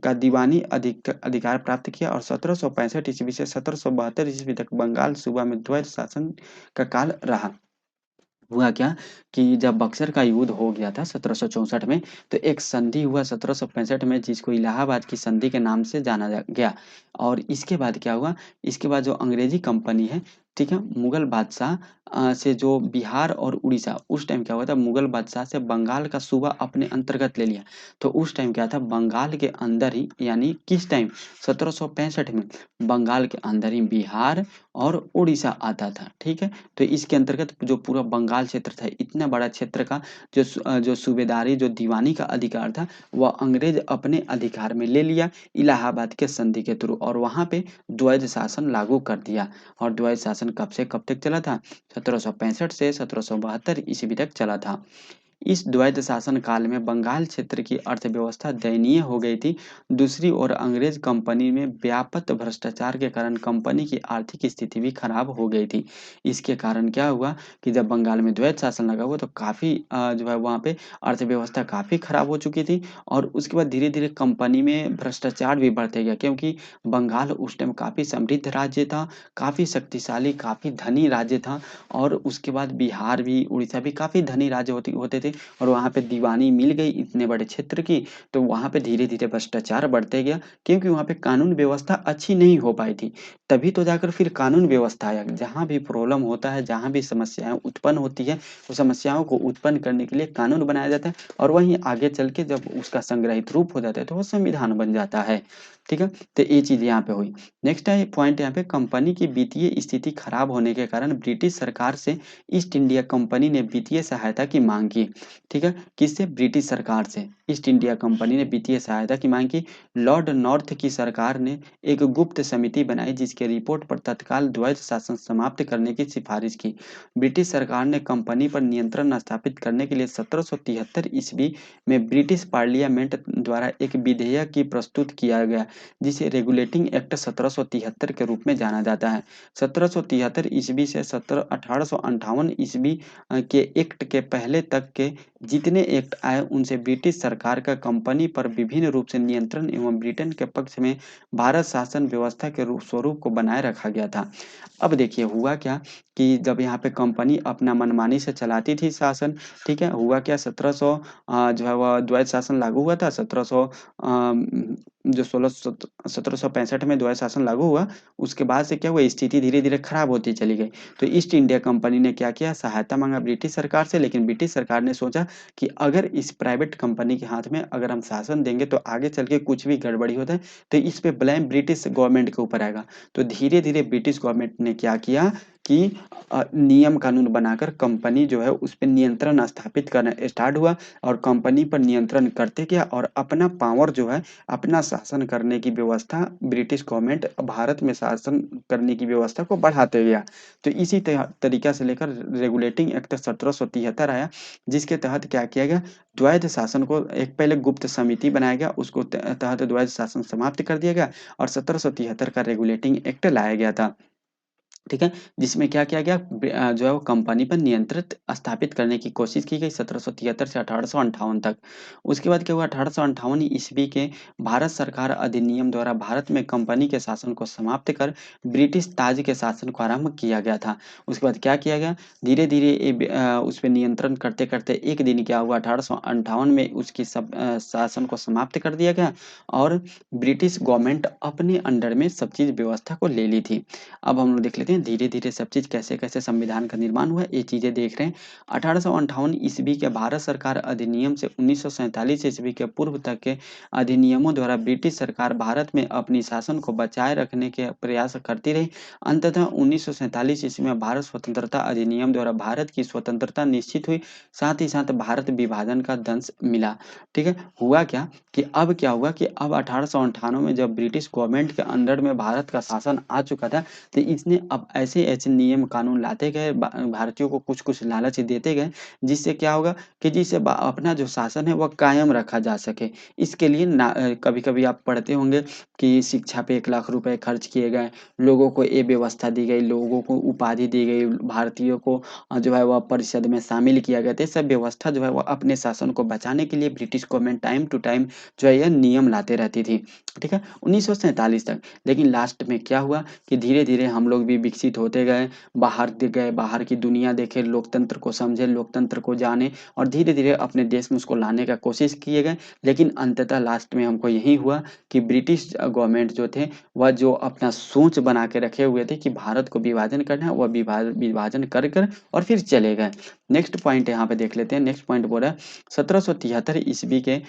का दीवानी अधिकार प्राप्त किया और 1765 ईस्वी से 1772 ईस्वी तक बंगाल सूबा में द्वैत शासन का काल रहा। हुआ क्या कि जब बक्सर का युद्ध हो गया था 1764 में, तो एक संधि हुआ 1765 में जिसको इलाहाबाद की संधि के नाम से जाना गया। और इसके बाद क्या हुआ, इसके बाद जो अंग्रेजी कंपनी है, ठीक है, मुगल बादशाह से जो बिहार और उड़ीसा, उस टाइम क्या हुआ था, मुगल बादशाह से बंगाल का सूबा अपने अंतर्गत ले लिया। तो उस टाइम क्या था, बंगाल के अंदर ही यानी किस टाइम, 1765 में बंगाल के अंदर ही बिहार और उड़ीसा आता था। ठीक है, तो इसके अंतर्गत जो पूरा बंगाल क्षेत्र था, इतना बड़ा क्षेत्र का जो सूबेदारी, जो दीवानी का अधिकार था, वह अंग्रेज अपने अधिकार में ले लिया इलाहाबाद के संधि के थ्रू और वहाँ पे द्वैध शासन लागू कर दिया। और द्वैध शासन कब से कब तक चला था, 1765 से 1772 ईस्वी तक चला था। इस द्वैध शासन काल में बंगाल क्षेत्र की अर्थव्यवस्था दयनीय हो गई थी। दूसरी ओर अंग्रेज कंपनी में व्यापक भ्रष्टाचार के कारण कंपनी की आर्थिक स्थिति भी खराब हो गई थी। इसके कारण क्या हुआ कि जब बंगाल में द्वैध शासन लगा हुआ तो काफ़ी जो है वहाँ पे अर्थव्यवस्था काफ़ी खराब हो चुकी थी और उसके बाद धीरे-धीरे कंपनी में भ्रष्टाचार भी बढ़ते गया क्योंकि बंगाल उस टाइम काफ़ी समृद्ध राज्य था, काफ़ी शक्तिशाली, काफ़ी धनी राज्य था और उसके बाद बिहार भी, उड़ीसा भी काफ़ी धनी राज्य होते होते थे और वहाँ पे दीवानी मिल गई इतने बड़े क्षेत्र की, तो वहाँ पे धीरे-धीरे भ्रष्टाचार बढ़ते गया क्योंकि वहाँ पे कानून व्यवस्था अच्छी नहीं हो पाई थी। तभी तो जाकर फिर कानून व्यवस्था आया। जहाँ भी प्रॉब्लम होता है, जहाँ भी समस्याएँ उत्पन्न होती है, तो समस्याओं को उत्पन्न करने के लिए कानून बनाया जाता है और वहीं आगे चल के जब उसका संग्रहित रूप हो जाता है, तो वो संविधान बन जाता है। ठीक है? तो ये चीज़ यहाँ पे हुई। नेक्स्ट है पॉइंट यहाँ पे कंपनी की वित्तीय स्थिति खराब होने के कारण ब्रिटिश सरकार से ईस्ट इंडिया कंपनी ने वित्तीय सहायता की माँग की। ठीक है? किससे? ब्रिटिश सरकार से। ईस्ट इंडिया कंपनी ने वित्तीय सहायता की माँग की। लॉर्ड नॉर्थ की सरकार ने एक गुप्त समिति बनाई जिसके रिपोर्ट पर तत्काल द्वैध शासन समाप्त करने की सिफारिश की। ब्रिटिश सरकार ने कंपनी पर नियंत्रण स्थापित करने के लिए 1773 ईस्वी में ब्रिटिश पार्लियामेंट द्वारा एक विधेयक की प्रस्तुत किया गया जिसे रेगुलेटिंग एक्ट 1773 के रूप में जाना जाता है। 1773 ईस्वी से 1858 ईस्वी के एक्ट के पहले तक के जितने एक्ट आए उनसे ब्रिटिश सरकार का कंपनी पर विभिन्न रूप से नियंत्रण एवं ब्रिटेन के पक्ष में भारत शासन व्यवस्था के स्वरूप को बनाए रखा गया था। अब देखिए हुआ क्या कि जब यहाँ पे कंपनी अपना मनमानी से चलाती थी शासन, ठीक है? हुआ क्या 1700 जो है वह द्वैध शासन लागू हुआ था 1700 जो 1765 में द्वैध शासन लागू हुआ, उसके बाद से क्या हुआ स्थिति धीरे-धीरे खराब होती चली गई। तो ईस्ट इंडिया कंपनी ने क्या किया सहायता माँगा ब्रिटिश सरकार से लेकिन ब्रिटिश सरकार ने सोचा कि अगर इस प्राइवेट कंपनी के हाथ में अगर हम शासन देंगे तो आगे चल के कुछ भी गड़बड़ी होता है, तो इस पे ब्लेम ब्रिटिश गवर्नमेंट के ऊपर आएगा। तो धीरे-धीरे ब्रिटिश गवर्नमेंट ने क्या किया कि नियम कानून बनाकर कंपनी जो है उस पे नियंत्रण स्थापित करना स्टार्ट हुआ और कंपनी पर नियंत्रण करते गया और अपना पावर जो है, अपना शासन करने की व्यवस्था ब्रिटिश गवर्नमेंट भारत में शासन करने की व्यवस्था को बढ़ाते गया। तो इसी तरीका से लेकर रेगुलेटिंग एक्ट 1773 आया, जिसके तहत क्या किया गया, द्वैध शासन को एक पहले गुप्त समिति बनाया गया, उसको तहत द्वैध शासन समाप्त कर दिया गया और 1773 का रेगुलेटिंग एक्ट लाया गया था। ठीक है? जिसमें क्या किया गया जो है वो कंपनी पर नियंत्रित स्थापित करने की कोशिश की गई 1773 से 1858 तक। उसके बाद क्या हुआ 1858 ईस्वी के भारत सरकार अधिनियम द्वारा भारत में कंपनी के शासन को समाप्त कर ब्रिटिश ताज के शासन को आरंभ किया गया था। उसके बाद क्या किया गया धीरे-धीरे उस पे नियंत्रण करते-करते एक दिन क्या हुआ 1858 में उसकी शासन को समाप्त कर दिया गया और ब्रिटिश गवर्नमेंट अपने अंडर में सब चीज़ व्यवस्था को ले ली थी। अब हम लोग देख लेते हैं धीरे-धीरे सब चीज़ कैसे-कैसे संविधान का निर्माण हुआ, ये चीज़ें देख रहे हैं। 1858 ईस्वी के भारत सरकार अधिनियम से 1947 ईस्वी के पूर्व तक के अधिनियमों द्वारा ब्रिटिश सरकार भारत में अपनी शासन को बचाए रखने के प्रयास करती रही। अंततः 1947 ईस्वी में भारत स्वतंत्रता अधिनियम द्वारा भारत की स्वतंत्रता निश्चित हुई, साथ ही साथ भारत विभाजन का दंश मिला। ठीक है? हुआ क्या कि अब क्या हुआ कि अब 1898 में जब ब्रिटिश गवर्नमेंट के अंडर में भारत का शासन आ चुका था, तो इसने अब ऐसे-ऐसे नियम कानून लाते गए भारतीयों को कुछ-कुछ लालच देते गए, जिससे क्या होगा कि जिससे अपना जो शासन है वह कायम रखा जा सके। इसके लिए कभी-कभी आप पढ़ते होंगे कि शिक्षा पे 1 लाख रुपए खर्च किए गए, लोगों को ये व्यवस्था दी गई, लोगों को उपाधि दी गई, भारतीयों को जो है वह परिषद में शामिल किया गया। तो ये सब व्यवस्था जो है वो अपने शासन को बचाने के लिए British government time to time जो है यह नियम लाते रहती थी। ठीक है? 1947 तक। लेकिन लास्ट में क्या हुआ कि धीरे-धीरे हम लोग भी विकसित होते गए, बाहर की दुनिया देखे, लोकतंत्र को समझे, लोकतंत्र को जाने और धीरे-धीरे अपने देश में उसको लाने का कोशिश किए गए। लेकिन अंततः लास्ट में हमको यही हुआ कि ब्रिटिश गवर्नमेंट जो थे, वह जो अपना सोच बना के रखे हुए थे कि भारत को विभाजन करना है, वह विभाजन कर और फिर चले गए। नेक्स्ट पॉइंट यहाँ पे देख लेते हैं, नेक्स्ट पॉइंट बोल रहा है 1773 ईस्वी के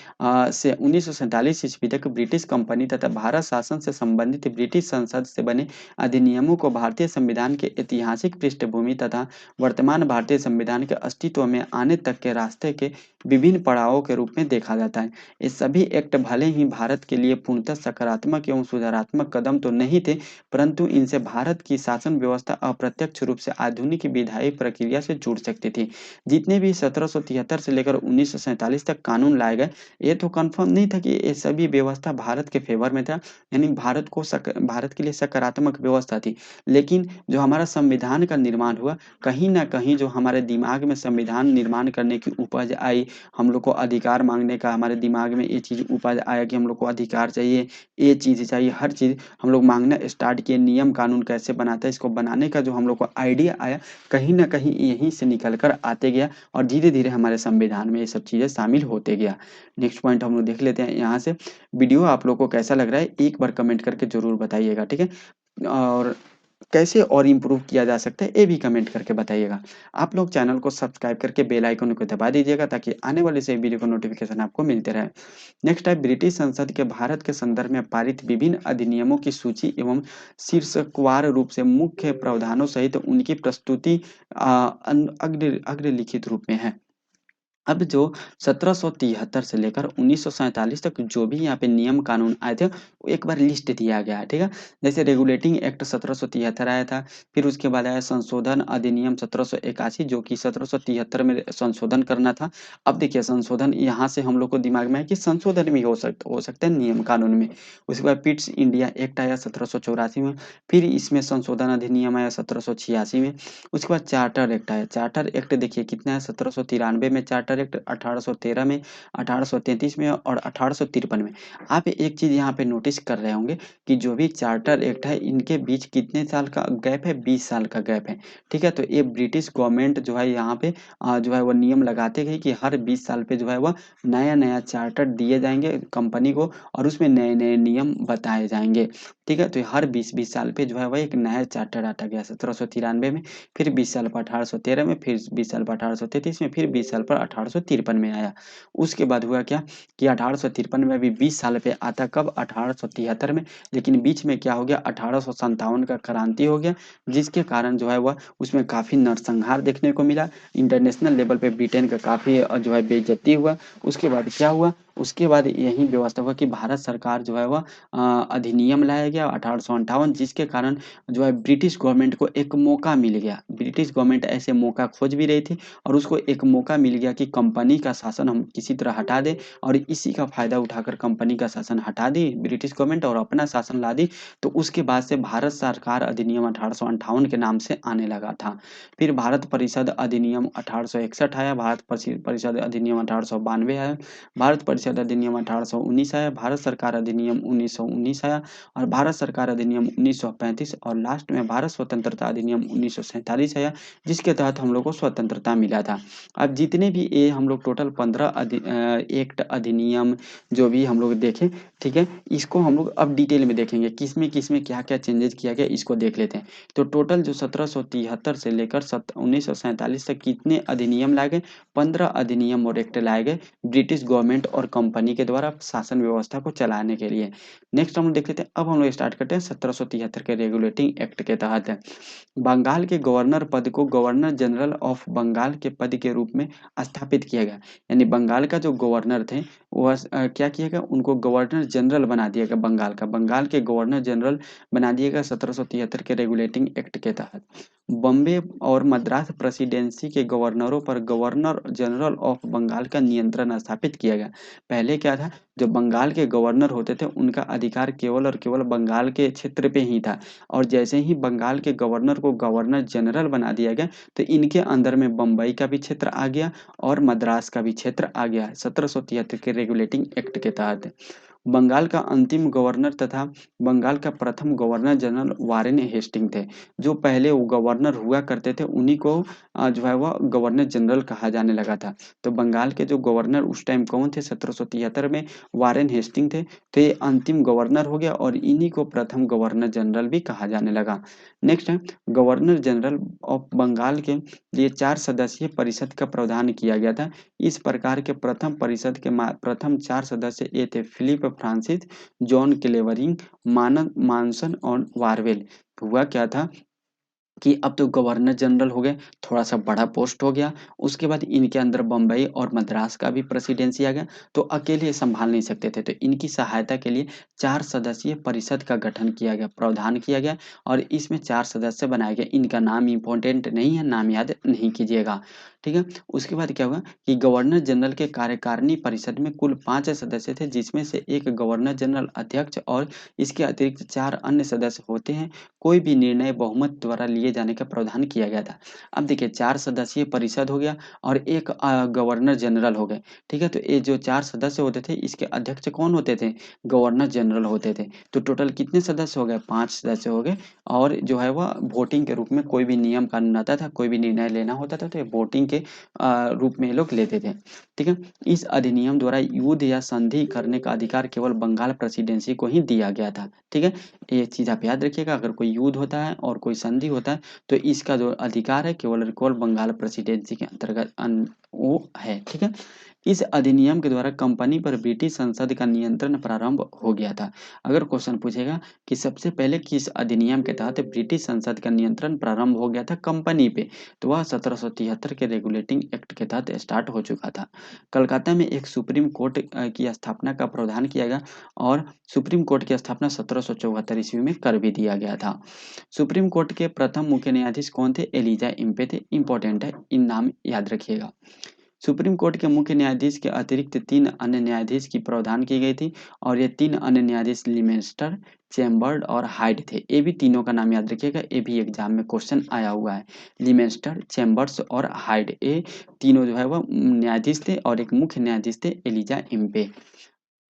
से 1947 ईस्वी तक ब्रिटिश कंपनी कंपनी तथा भारत शासन से संबंधित ब्रिटिश संसद से बने अधिनियमों को भारतीय संविधान के ऐतिहासिक पृष्ठभूमि तथा वर्तमान भारतीय संविधान के अस्तित्व में आने तक के रास्ते के विभिन्न पड़ावों के रूप में देखा जाता है। ये सभी एक्ट भले ही भारत के लिए पूर्णतः सकारात्मक एवं सुधारात्मक कदम तो नहीं थे, परंतु इनसे भारत की शासन व्यवस्था अप्रत्यक्ष रूप से आधुनिक विधायी प्रक्रिया से जुड़ सकती थी। जितने भी 1773 से लेकर 1947 तक कानून लाए गए, ये तो कन्फर्म नहीं था कि ये सभी व्यवस्था भारत के फेवर में था, यानी भारत के लिए सकारात्मक व्यवस्था थी। लेकिन जो हमारा संविधान का निर्माण हुआ, कहीं न कहीं जो हमारे दिमाग में संविधान निर्माण करने की उपज आई, हम लोग को अधिकार माँगने का हमारे दिमाग में ये चीज़ उपज आया कि हम लोग को अधिकार चाहिए, ये चीज़ चाहिए, हर चीज़ हम लोग माँगना स्टार्ट किए। नियम कानून कैसे बनाता है, इसको बनाने का जो हम लोग को आइडिया आया, कहीं न कहीं यहीं से निकल कर आते गया और धीरे-धीरे हमारे संविधान में ये सब चीज़ें शामिल होते गया। नेक्स्ट पॉइंट हम लोग देख लेते हैं यहाँ से। वीडियो आप लोग को कैसा लग रहा है, एक बार कमेंट करके ज़रूर बताइएगा, ठीक है? और कैसे और इम्प्रूव किया जा सकता है, ये भी कमेंट करके बताइएगा। आप लोग चैनल को सब्सक्राइब करके बेल आइकन को दबा दीजिएगा ताकि आने वाले सभी वीडियो का नोटिफिकेशन आपको मिलते रहे। नेक्स्ट है ब्रिटिश संसद के भारत के संदर्भ में पारित विभिन्न अधिनियमों की सूची एवं शीर्षकवार रूप से मुख्य प्रावधानों सहित उनकी प्रस्तुति अग्रलिखित रूप में है। अब जो 1773 से लेकर 1947 तक जो भी यहाँ पे नियम कानून आए थे, वो एक बार लिस्ट दिया गया है, ठीक है? जैसे रेगुलेटिंग एक्ट 1773 आया था, फिर उसके बाद आया संशोधन अधिनियम 1781 जो कि 1773 में संशोधन करना था। अब देखिए संशोधन यहाँ से हम लोग को दिमाग में है कि संशोधन भी हो सकता है नियम कानून में। उसके बाद पिट्स इंडिया एक्ट आया 1784 में, फिर इसमें संशोधन अधिनियम आया 1786 में। उसके बाद चार्टर एक्ट आया। चार्टर एक्ट देखिए कितना है, 1793 में चार्टर एक्ट, 1813 में, 1833 में और 1853 में। आप एक चीज़ यहाँ पे नोटिस कर रहे होंगे कि जो भी चार्टर एक्ट है, इनके बीच कितने साल का गैप है? 20 साल का गैप है, ठीक है? तो ये ब्रिटिश गवर्नमेंट जो है यहाँ पे जो है वो नियम लगाते गए कि हर 20 साल पे जो है वह नया-नया चार्टर दिए जाएँगे कंपनी को और उसमें नए-नए नियम बताए जाएँगे, ठीक है? तो हर 20-20 साल पे जो है वह एक नया चार्टर आता गया 1793 में, फिर 20 साल पर 1813 में, फिर 20 साल पर 1833 में, फिर 20 साल पर 1853 में आया। उसके बाद हुआ क्या कि 1853 में भी 20 साल पे आता, कब? 1873 में। लेकिन बीच में क्या हो गया, 1857 का क्रांति हो गया, जिसके कारण जो है वह उसमें काफ़ी नरसंहार देखने को मिला। इंटरनेशनल लेवल पे ब्रिटेन का काफ़ी जो है बेइज्जती हुआ। उसके बाद क्या हुआ, उसके बाद यही व्यवस्था हुआ कि भारत सरकार जो है वह अधिनियम लाया गया 1858, जिसके कारण जो है ब्रिटिश गवर्नमेंट को एक मौका मिल गया। ब्रिटिश गवर्नमेंट ऐसे मौका खोज भी रही थी और उसको एक मौका मिल गया कि कंपनी का शासन हम किसी तरह हटा दें, और इसी का फ़ायदा उठाकर कंपनी का शासन हटा दी ब्रिटिश गवर्नमेंट और अपना शासन ला दी। तो उसके बाद से भारत सरकार अधिनियम 1858 के नाम से आने लगा था। फिर भारत परिषद अधिनियम 1861 आया, भारत परिषद अधिनियम 1892 आया, भारत परिषद अधिनियम 1819 आया, भारत सरकार अधिनियम 1919 आया और भारत सरकार अधिनियम 1935 और लास्ट में भारत स्वतंत्रता अधिनियम 1947 आया, जिसके तहत हम लोग को स्वतंत्रता मिला था। अब जितने भी ये हम लोग टोटल 15 एक्ट अधिनियम जो भी हम लोग देखें, ठीक है? इसको हम लोग अब डिटेल में देखेंगे, किसमें क्या-क्या चेंजेज़ किया गया, इसको देख लेते हैं। तो टोटल जो 1773 से लेकर 1947 तक कितने अधिनियम लाए गए? 15 अधिनियम और एक्ट लाए गए ब्रिटिश गवर्नमेंट और कंपनी के द्वारा शासन व्यवस्था को चलाने के लिए। नेक्स्ट हम लोग देख लेते हैं, अब हम लोग स्टार्ट करते हैं 1773 के रेगुलेटिंग एक्ट के तहत। बंगाल के गवर्नर पद को गवर्नर जनरल ऑफ बंगाल के पद के रूप में स्थापित किया गया। यानी बंगाल का जो गवर्नर थे, वह क्या किया गया, उनको गवर्नर जनरल बना दिया गया बंगाल का। बंगाल के गवर्नर जनरल बना दिया गया 1773 के रेगुलेटिंग एक्ट के तहत। बॉम्बे और मद्रास प्रेसिडेंसी के गवर्नरों पर गवर्नर जनरल ऑफ बंगाल का नियंत्रण स्थापित किया गया। पहले क्या था, जो बंगाल के गवर्नर होते थे, उनका अधिकार केवल और केवल बंगाल के क्षेत्र पे ही था, और जैसे ही बंगाल के गवर्नर को गवर्नर जनरल बना दिया गया, तो इनके अंदर में बम्बई का भी क्षेत्र आ गया और मद्रास का भी क्षेत्र आ गया 1773 के रेगुलेटिंग एक्ट के तहत। बंगाल का अंतिम गवर्नर तथा बंगाल का प्रथम गवर्नर जनरल वारेन हेस्टिंग थे। जो पहले वो गवर्नर हुआ करते थे, उन्हीं को जो है वह गवर्नर जनरल कहा जाने लगा था। तो बंगाल के जो गवर्नर उस टाइम कौन थे 1773 में? वारेन हेस्टिंग थे। तो ये अंतिम गवर्नर हो गया और इन्हीं को प्रथम गवर्नर जनरल भी कहा जाने लगा। नेक्स्ट है, गवर्नर जनरल ऑफ बंगाल के लिए 4 सदस्यीय परिषद का प्रावधान किया गया था। इस प्रकार के प्रथम परिषद के प्रथम 4 सदस्य ये थे, फिलिप फ्रांसिस, जॉन क्लेवरिंग, मानसन और वारवेल। हुआ क्या था कि अब तो गवर्नर जनरल हो गए, थोड़ा-सा बड़ा पोस्ट हो गया। उसके बाद इनके अंदर बम्बई और मद्रास का भी प्रेसिडेंसी आ गया, तो अकेले संभाल नहीं सकते थे। तो इनकी सहायता के लिए 4 सदस्यीय परिषद का गठन किया गया, प्रावधान किया गया और इसमें 4 सदस्य बनाए गए। इनका नाम इम्पोर्टेंट नहीं है, नाम याद नहीं कीजिएगा, ठीक है? उसके बाद क्या हुआ कि गवर्नर जनरल के कार्यकारिणी परिषद में कुल 5 सदस्य थे, जिसमें से 1 गवर्नर जनरल अध्यक्ष और इसके अतिरिक्त 4 अन्य सदस्य होते हैं। कोई भी निर्णय बहुमत द्वारा लिए जाने का प्रावधान किया गया था। अब देखिए 4 सदस्यीय परिषद हो गया और 1 गवर्नर जनरल हो गए, ठीक है? तो ये जो 4 सदस्य होते थे इसके अध्यक्ष कौन होते थे? गवर्नर जनरल होते थे। तो टोटल कितने सदस्य हो गए? 5 सदस्य हो गए और जो है वह वोटिंग के रूप में कोई भी नियम कानून आता था, कोई भी निर्णय लेना होता था तो ये वोटिंग के रूप में ये लोग लेते थे, ठीक है? इस अधिनियम द्वारा युद्ध या संधि करने का अधिकार केवल बंगाल प्रेसिडेंसी को ही दिया गया था, ठीक है? ये चीज़ आप याद रखिएगा, अगर कोई युद्ध होता है और कोई संधि होता है तो इसका जो अधिकार है केवल और केवल बंगाल प्रेसिडेंसी के अंतर्गत वो है, ठीक है? इस अधिनियम के द्वारा कंपनी पर ब्रिटिश संसद का नियंत्रण प्रारंभ हो गया था। अगर क्वेश्चन पूछेगा कि सबसे पहले किस अधिनियम के तहत ब्रिटिश संसद का नियंत्रण प्रारंभ हो गया था कंपनी पे, तो वह 1773 के रेगुलेटिंग एक्ट के तहत स्टार्ट हो चुका था। कलकत्ता में एक सुप्रीम कोर्ट की स्थापना का प्रावधान किया गया और सुप्रीम कोर्ट की स्थापना 1774 ईस्वी में कर भी दिया गया था। सुप्रीम कोर्ट के प्रथम मुख्य न्यायाधीश कौन थे? एलिजा इम्पे थे। इंपॉर्टेंट है, इन नाम याद रखिएगा। सुप्रीम कोर्ट के मुख्य न्यायाधीश के अतिरिक्त 3 अन्य न्यायाधीश की प्रावधान की गई थी और ये 3 अन्य न्यायाधीश लिमेस्टर, चैम्बर्ड और हाइड थे। ये भी तीनों का नाम याद रखिएगा, ये भी एग्जाम में क्वेश्चन आया हुआ है। लिमेस्टर, चैम्बर्स और हाइड, ये तीनों जो है वह न्यायाधीश थे और एक मुख्य न्यायाधीश थे एलिजा इम्पे।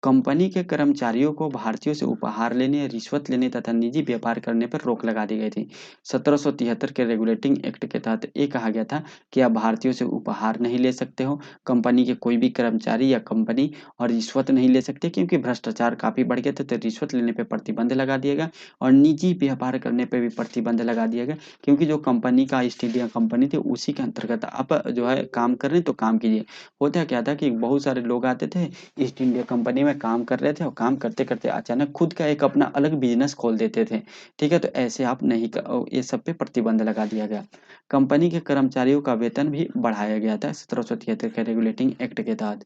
कंपनी के कर्मचारियों को भारतीयों से उपहार लेने, रिश्वत लेने तथा निजी व्यापार करने पर रोक लगा दी गई थी। 1773 के रेगुलेटिंग एक्ट के तहत ये कहा गया था कि आप भारतीयों से उपहार नहीं ले सकते हो, कंपनी के कोई भी कर्मचारी या कंपनी और रिश्वत नहीं ले सकते क्योंकि भ्रष्टाचार काफ़ी बढ़ गया था, तो रिश्वत लेने पे प्रतिबंध लगा दिया गया और निजी व्यापार करने पे भी प्रतिबंध लगा दिया गया क्योंकि जो कंपनी का ईस्ट इंडिया कंपनी थी उसी के अंतर्गत आप जो है काम कर रहे हैं तो काम कीजिए। होता क्या था कि बहुत सारे लोग आते थे ईस्ट इंडिया कंपनी में काम कर रहे थे और काम करते-करते अचानक खुद का एक अपना अलग बिज़नेस खोल देते थे, ठीक है? तो ऐसे आप नहीं ये सब पे प्रतिबंध लगा दिया गया। कंपनी के कर्मचारियों का वेतन भी बढ़ाया गया था 1773 के रेगुलेटिंग एक्ट के तहत।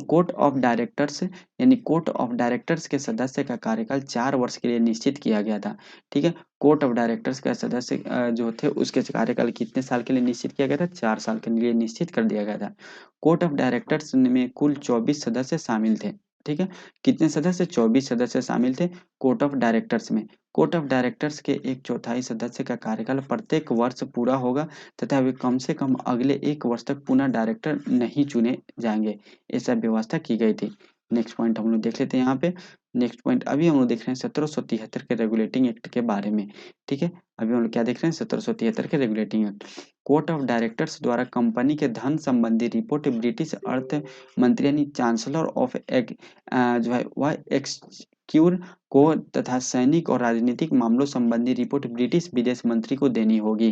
कोर्ट ऑफ डायरेक्टर्स यानी कोर्ट ऑफ डायरेक्टर्स के सदस्य का कार्यकाल 4 वर्ष के लिए निश्चित किया गया था, ठीक है? कोर्ट ऑफ डायरेक्टर्स का सदस्य जो थे उसके कार्यकाल कितने साल के लिए निश्चित किया गया था? 4 साल के लिए निश्चित कर दिया गया था। कोर्ट ऑफ डायरेक्टर्स में कुल 24 सदस्य शामिल थे, ठीक है? कितने सदस्य? 24 सदस्य शामिल थे कोर्ट ऑफ डायरेक्टर्स में। कोर्ट ऑफ डायरेक्टर्स के 1/4 सदस्य का कार्यकाल प्रत्येक वर्ष पूरा होगा तथा वे कम से कम अगले 1 वर्ष तक पुनः डायरेक्टर नहीं चुने जाएँगे। ये सब व्यवस्था की गई थी। नेक्स्ट पॉइंट हम लोग देख लेते हैं यहाँ पे। नेक्स्ट पॉइंट अभी हम लोग देख रहे हैं 1773 के रेगुलेटिंग एक्ट के बारे में, ठीक है? अभी हम लोग क्या देख रहे हैं? 1773 के regulating act. Court of directors द्वारा कंपनी के धन संबंधी रिपोर्ट ब्रिटिश अर्थ मंत्री यानी चांसलर ऑफ जो है वह एक्सक्यूर को तथा सैनिक और राजनीतिक मामलों संबंधी रिपोर्ट ब्रिटिश विदेश मंत्री को देनी होगी,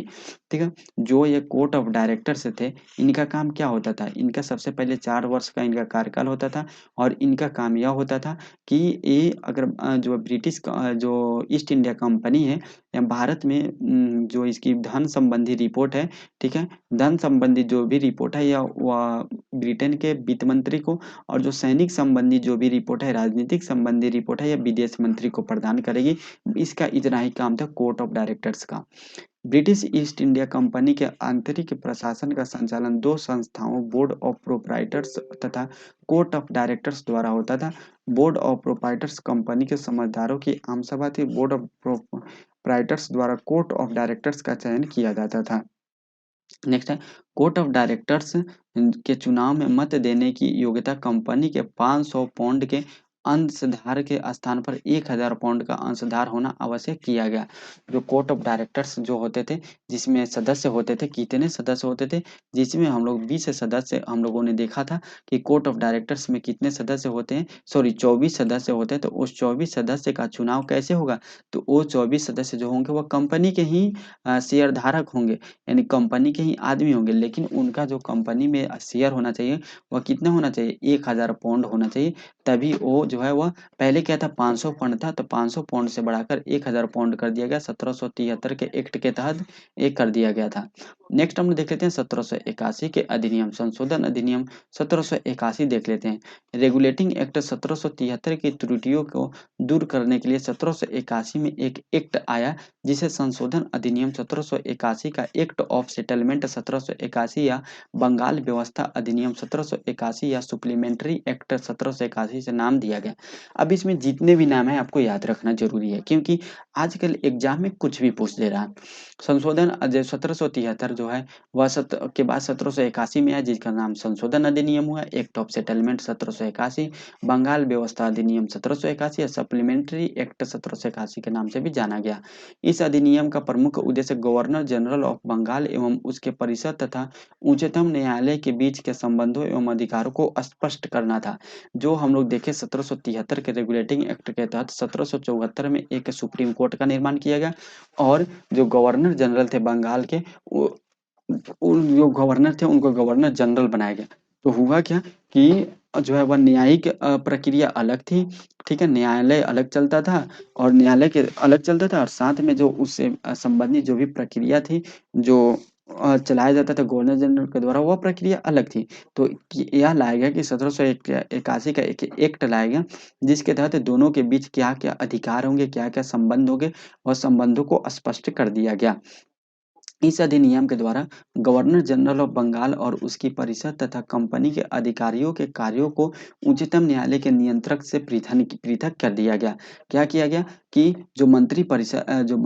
ठीक है? जो ये कोर्ट ऑफ डायरेक्टर्स थे इनका काम क्या होता था? इनका सबसे पहले 4 वर्ष का इनका कार्यकाल होता था और इनका काम यह होता था कि ये अगर जो ब्रिटिश जो ईस्ट इंडिया कंपनी है या भारत में जो इसकी धन संबंधी रिपोर्ट है, ठीक है? धन संबंधी जो भी रिपोर्ट है या वह ब्रिटेन के वित्त मंत्री को और जो सैनिक संबंधी जो भी रिपोर्ट है, राजनीतिक संबंधी रिपोर्ट है, या विदेश मंत्री को प्रदान करेगी। इसका इतना ही काम था कोर्ट ऑफ डायरेक्टर्स का। ब्रिटिश ईस्ट इंडिया कंपनी के आंतरिक प्रशासन का संचालन 2 संस्थाओं बोर्ड ऑफ प्रोप्राइटर्स तथा कोर्ट ऑफ डायरेक्टर्स द्वारा होता था। बोर्ड ऑफ प्रोप्राइटर्स कंपनी के समझदारों की आम सभा थी। बोर्ड ऑफ प्रोप्राइटर्स द्वारा कोर्ट ऑफ डायरेक्टर्स का चयन किया जाता था। नेक्स्ट है कोर्ट ऑफ डायरेक्टर्स के चुनाव में मत देने की योग्यता कंपनी के 500 पाउंड के अंशधार के स्थान पर 1000 पाउंड का अंशधार होना आवश्यक किया गया। जो कोर्ट ऑफ डायरेक्टर्स जो होते थे जिसमें सदस्य होते थे, कितने सदस्य होते थे? जिसमें हम लोग 20 सदस्य हम लोगों ने देखा था कि कोर्ट ऑफ डायरेक्टर्स में कितने सदस्य होते हैं? सॉरी 24 सदस्य होते हैं। तो उस 24 सदस्य का चुनाव कैसे होगा? तो वो 24 सदस्य जो होंगे वो कंपनी के ही शेयर धारक होंगे, यानी कंपनी के ही आदमी होंगे, लेकिन उनका जो कंपनी में शेयर होना चाहिए वह कितना होना चाहिए? 1000 पाउंड होना चाहिए, तभी वो जो है वह पहले क्या था 500 पाउंड था, तो 500 पाउंड से बढ़ाकर 1000 पाउंड कर दिया गया 1773 के एक्ट के तहत एक कर दिया गया था। नेक्स्ट हम लोग देख लेते हैं 1781 के अधिनियम, संशोधन अधिनियम 1781 देख लेते हैं। रेगुलेटिंग एक्ट 1773 की त्रुटियों को दूर करने के लिए 1781 में एक एक्ट आया, जिसे संशोधन अधिनियम 1781 का एक्ट ऑफ सेटलमेंट 1781 या बंगाल व्यवस्था अधिनियम 1781 या सुप्लीमेंट्री एक्ट 1781 से नाम दिया गया। अब इसमें जितने भी नाम है आपको याद रखना जरूरी है, क्योंकि आजकल एग्जाम में कुछ भी पूछ दे रहा है। संशोधन 1773 जो है वह के बाद 1781 में आया, जिसका नाम संशोधन अधिनियम हुआ, एक्ट ऑफ सेटलमेंट 1781, बंगाल व्यवस्था अधिनियम 1781 या सप्लीमेंट्री एक्ट 1781 के नाम से भी जाना गया। इस अधिनियम का प्रमुख उद्देश्य गवर्नर जनरल ऑफ बंगाल एवं उसके परिषद तथा उच्चतम न्यायालय के बीच के संबंधों एवं अधिकारों को स्पष्ट करना था। जो हम लोग देखें 1773 के रेगुलेटिंग एक्ट के तहत 1774 में एक सुप्रीम कोर्ट का निर्माण किया गया, और जो गवर्नर जनरल थे बंगाल के, जो गवर्नर थे उनको गवर्नर जनरल बनाया गया। तो हुआ क्या कि जो है वह न्यायिक प्रक्रिया अलग थी, ठीक है, न्यायालय अलग चलता था, और न्यायालय के अलग चलता था, और साथ में जो उससे संबंधित जो भी प्रक्रिया थी, जो चलाया जाता था गवर्नर जनरल के द्वारा, वह प्रक्रिया अलग थी। तो यह लाया गया कि 1781 का एक एक्ट लाया गया, जिसके तहत दोनों के बीच क्या क्या अधिकार होंगे, क्या क्या संबंध होंगे, वह संबंधों को स्पष्ट कर दिया गया। इस अधिनियम के द्वारा गवर्नर जनरल ऑफ बंगाल और उसकी परिषद तथा कंपनी के अधिकारियों के कार्यों को उच्चतम न्यायालय के नियंत्रक से पृथक कर दिया गया। क्या किया गया कि जो मंत्री परिषद जो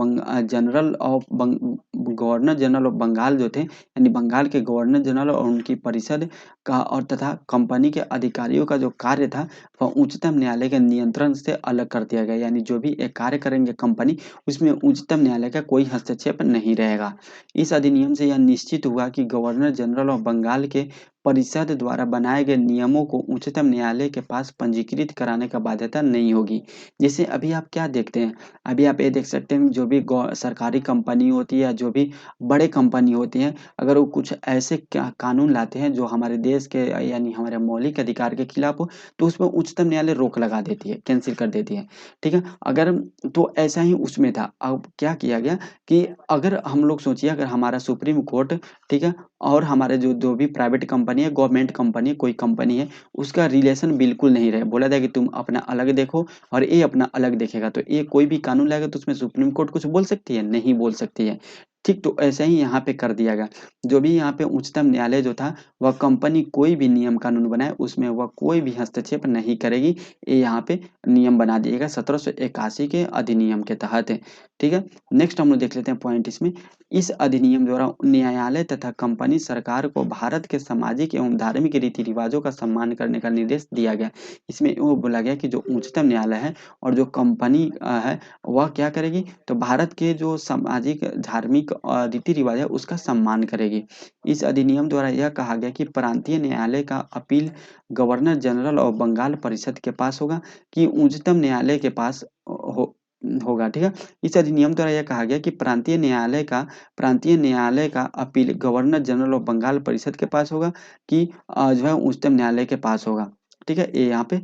general of governor general of Bengal जो थे, यानी बंगाल के गवर्नर जनरल और उनकी परिषद का और तथा कंपनी के अधिकारियों का जो कार्य था, वह उच्चतम न्यायालय के नियंत्रण से अलग कर दिया गया। यानी जो भी एक कार्य करेंगे कंपनी, उसमें उच्चतम न्यायालय का कोई हस्तक्षेप नहीं रहेगा। इस अधिनियम से यह निश्चित हुआ कि गवर्नर जनरल ऑफ बंगाल के परिषद द्वारा बनाए गए नियमों को उच्चतम न्यायालय के पास पंजीकृत कराने का बाध्यता नहीं होगी। जैसे अभी आप क्या देखते हैं, अभी आप ये देख सकते हैं जो भी सरकारी कंपनी होती है या जो भी बड़े कंपनी होती हैं, अगर वो कुछ ऐसे कानून लाते हैं जो हमारे देश के यानी हमारे मौलिक अधिकार के खिलाफ हो, तो उसमें उच्चतम न्यायालय रोक लगा देती है, कैंसिल कर देती है, ठीक है। अगर तो ऐसा ही उसमें था। अब क्या किया गया कि अगर हम लोग सोचिए, अगर हमारा सुप्रीम कोर्ट, ठीक है, और हमारे जो जो भी प्राइवेट कंपनी है, गवर्नमेंट कंपनी है, कोई कंपनी है, उसका रिलेशन बिल्कुल नहीं रहे, बोला जाए कि तुम अपना अलग देखो और ये अपना अलग देखेगा, तो ये कोई भी कानून लाएगा तो उसमें सुप्रीम कोर्ट कुछ बोल सकती है? नहीं बोल सकती है। ठीक, तो ऐसा ही यहाँ पे कर दिया गया। जो भी यहाँ पे उच्चतम न्यायालय जो था, वह कंपनी कोई भी नियम कानून बनाए उसमें वह कोई भी हस्तक्षेप नहीं करेगी। ये यहाँ पे नियम बना दिया गया 1781 के अधिनियम के तहत, ठीक है। नेक्स्ट हम लोग देख लेते हैं पॉइंट इसमें। इस अधिनियम द्वारा न्यायालय तथा कंपनी सरकार को भारत के सामाजिक एवं धार्मिक रीति रिवाजों का सम्मान करने का निर्देश दिया गया। इसमें वो बोला गया कि जो उच्चतम न्यायालय है और जो कंपनी है, वह क्या करेगी, तो भारत के जो सामाजिक धार्मिक रीति रिवाज है उसका सम्मान करेगी। इस अधिनियम द्वारा यह कहा गया कि प्रांतीय न्यायालय का appeal governor general of Bengal परिषद के पास होगा, कि उच्चतम न्यायालय के पास होगा, ठीक है। इस अधिनियम द्वारा यह कहा गया कि प्रांतीय न्यायालय का appeal governor general of Bengal परिषद के पास होगा, कि जो है उच्चतम न्यायालय के पास होगा, ठीक है। ये यहाँ पे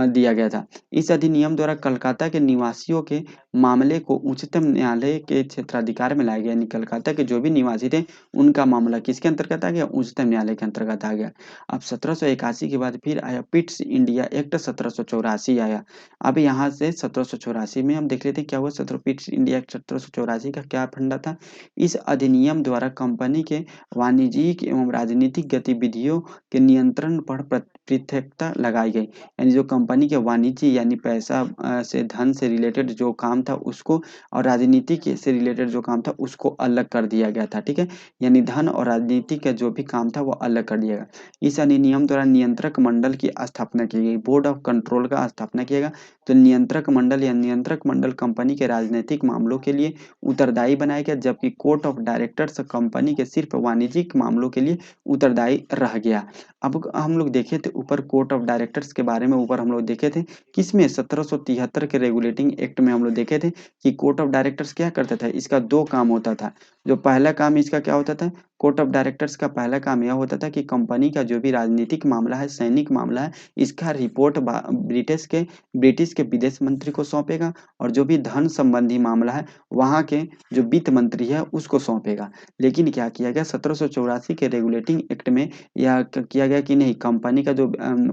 दिया गया था। इस अधिनियम द्वारा कलकत्ता के निवासियों के मामले को उच्चतम न्यायालय के क्षेत्राधिकार में लाया गया, यानी कलकत्ता के जो भी निवासी थे उनका मामला किसके अंतर्गत आ गया, उच्चतम न्यायालय के अंतर्गत आ गया। अब 1781 के बाद फिर आया पिट्स इंडिया एक्ट 1784 आया। अब यहाँ से 1784 में हम देख लेते हैं क्या हुआ। पिट्स इंडिया एक्ट 1784 का क्या फंडा था। इस अधिनियम द्वारा कंपनी के वाणिज्यिक एवं राजनीतिक गतिविधियों के नियंत्रण पर पृथकता लगाई गई, यानी जो कंपनी के वाणिज्य यानी पैसा से धन से रिलेटेड जो काम था उसको, और राजनीति के से रिलेटेड जो काम था उसको अलग कर दिया गया था, ठीक है। यानी धन और राजनीति का जो भी काम था वो अलग कर दिया गया। इस अधिनियम द्वारा नियंत्रक मंडल की स्थापना की गई, बोर्ड ऑफ कंट्रोल का स्थापना किया गया। तो नियंत्रक मंडल या नियंत्रक मंडल कंपनी के राजनीतिक मामलों के लिए उत्तरदायी बनाया गया, जबकि कोर्ट ऑफ डायरेक्टर्स कंपनी के सिर्फ वाणिज्यिक मामलों के लिए उत्तरदायी रह गया। अब हम लोग देखे थे ऊपर कोर्ट ऑफ डायरेक्टर्स के बारे में, ऊपर हम लोग देखे थे किसमें 1773 के रेगुलेटिंग एक्ट में हम लोग देखे थे कि कोर्ट ऑफ डायरेक्टर्स क्या करता था। इसका दो काम होता था। जो पहला काम इसका क्या होता था, कोर्ट ऑफ डायरेक्टर्स का पहला काम यह होता था कि कंपनी का जो भी राजनीतिक मामला है, सैनिक मामला है, इसका रिपोर्ट ब्रिटिश के विदेश मंत्री को सौंपेगा, और जो भी धन संबंधी मामला है वहाँ के जो वित्त मंत्री है उसको सौंपेगा। लेकिन क्या किया गया, 1784 के रेगुलेटिंग एक्ट में यह किया गया कि नहीं, कंपनी का जो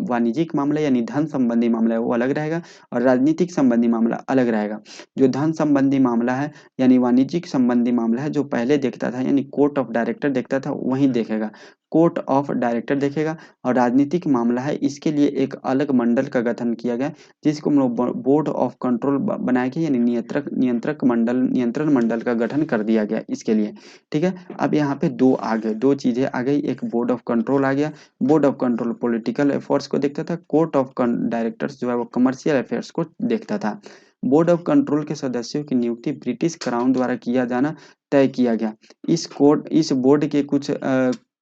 वाणिज्यिक मामला यानी धन संबंधी मामला है वो अलग रहेगा, और राजनीतिक संबंधी मामला अलग रहेगा। जो धन संबंधी मामला है यानी वाणिज्यिक संबंधी मामला है, जो पहले देखता था यानी कोर्ट ऑफ डायरेक्टर देखता था, वही देखेगा, कोर्ट ऑफ डायरेक्टर देखेगा। और राजनीतिक मामला है, इसके लिए एक अलग मंडल का गठन किया गया, जिसको हम लोग बोर्ड ऑफ कंट्रोल बनाया गया, यानी नियंत्रण मंडल का गठन कर दिया गया इसके लिए। ठीक है, अब यहाँ पे दो चीजें आ गई, एक बोर्ड ऑफ कंट्रोल आ गया। Board of control political affairs को देखता था, कोर्ट ऑफ डायरेक्टर्स जो है वो कमर्शियल अफेयर्स को देखता था। बोर्ड ऑफ कंट्रोल के सदस्यों की नियुक्ति ब्रिटिश क्राउन द्वारा किया जाना तय किया गया। इस बोर्ड के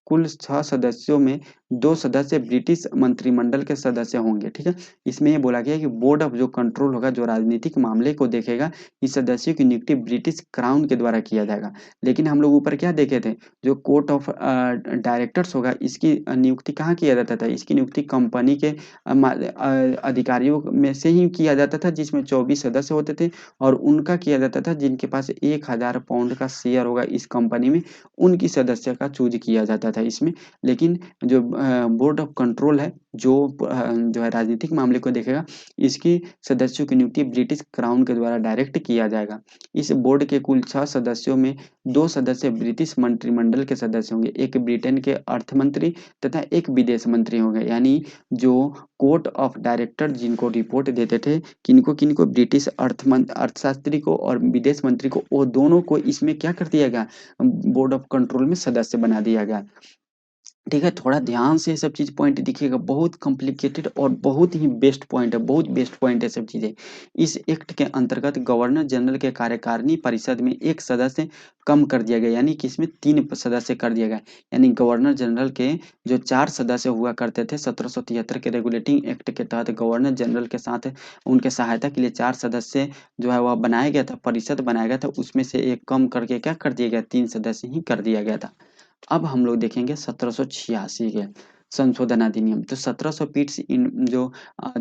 कुल 6 सदस्यों में 2 सदस्य ब्रिटिश मंत्रिमंडल के सदस्य होंगे। ठीक है, इसमें ये बोला गया है कि बोर्ड ऑफ जो कंट्रोल होगा, जो राजनीतिक मामले को देखेगा, इस सदस्यों की नियुक्ति ब्रिटिश क्राउन के द्वारा किया जाएगा। लेकिन हम लोग ऊपर क्या देखे थे, जो कोर्ट ऑफ डायरेक्टर्स होगा, इसकी नियुक्ति कहाँ किया जाता था, इसकी नियुक्ति कंपनी के अधिकारियों में से ही किया जाता था, जिसमें 24 सदस्य होते थे, और उनका किया जाता था जिनके पास 1000 पाउंड का शेयर होगा इस कंपनी में, उनकी सदस्य का चूज किया जाता था इसमें। लेकिन जो बोर्ड ऑफ कंट्रोल है, जो है राजनीतिक मामले को देखेगा, इसकी सदस्यों की नियुक्ति ब्रिटिश क्राउन के द्वारा डायरेक्ट किया जाएगा। इस बोर्ड के कुल 6 सदस्यों में 2 सदस्य ब्रिटिश मंत्रिमंडल के सदस्य होंगे, एक ब्रिटेन के अर्थ मंत्री तथा एक विदेश मंत्री होंगे। यानी जो कोर्ट ऑफ डायरेक्टर जिनको रिपोर्ट देते थे, किनको किनको, ब्रिटिश अर्थशास्त्री को और विदेश मंत्री को, वो दोनों को इसमें क्या कर दिया गया, बोर्ड ऑफ कंट्रोल में सदस्य बना दिया गया। ठीक है, थोड़ा ध्यान से ये सब चीज़ पॉइंट दिखिएगा, बहुत कॉम्प्लिकेटेड और बहुत ही बेस्ट पॉइंट है, बहुत बेस्ट पॉइंट है सब चीज़ें। इस एक्ट के अंतर्गत गवर्नर जनरल के कार्यकारिणी परिषद में एक सदस्य कम कर दिया गया, यानी कि इसमें 3 सदस्य कर दिया गया। यानी गवर्नर जनरल के जो 4 सदस्य हुआ करते थे 1773 के रेगुलेटिंग एक्ट के तहत, गवर्नर जनरल के साथ उनके सहायता के लिए 4 सदस्य जो है वह बनाया गया था, परिषद बनाया गया था, उसमें से एक कम करके क्या कर दिया गया, 3 सदस्य ही कर दिया गया था। अब हम लोग देखेंगे 1786 के संशोधन अधिनियम। तो 1700 पिट्स जो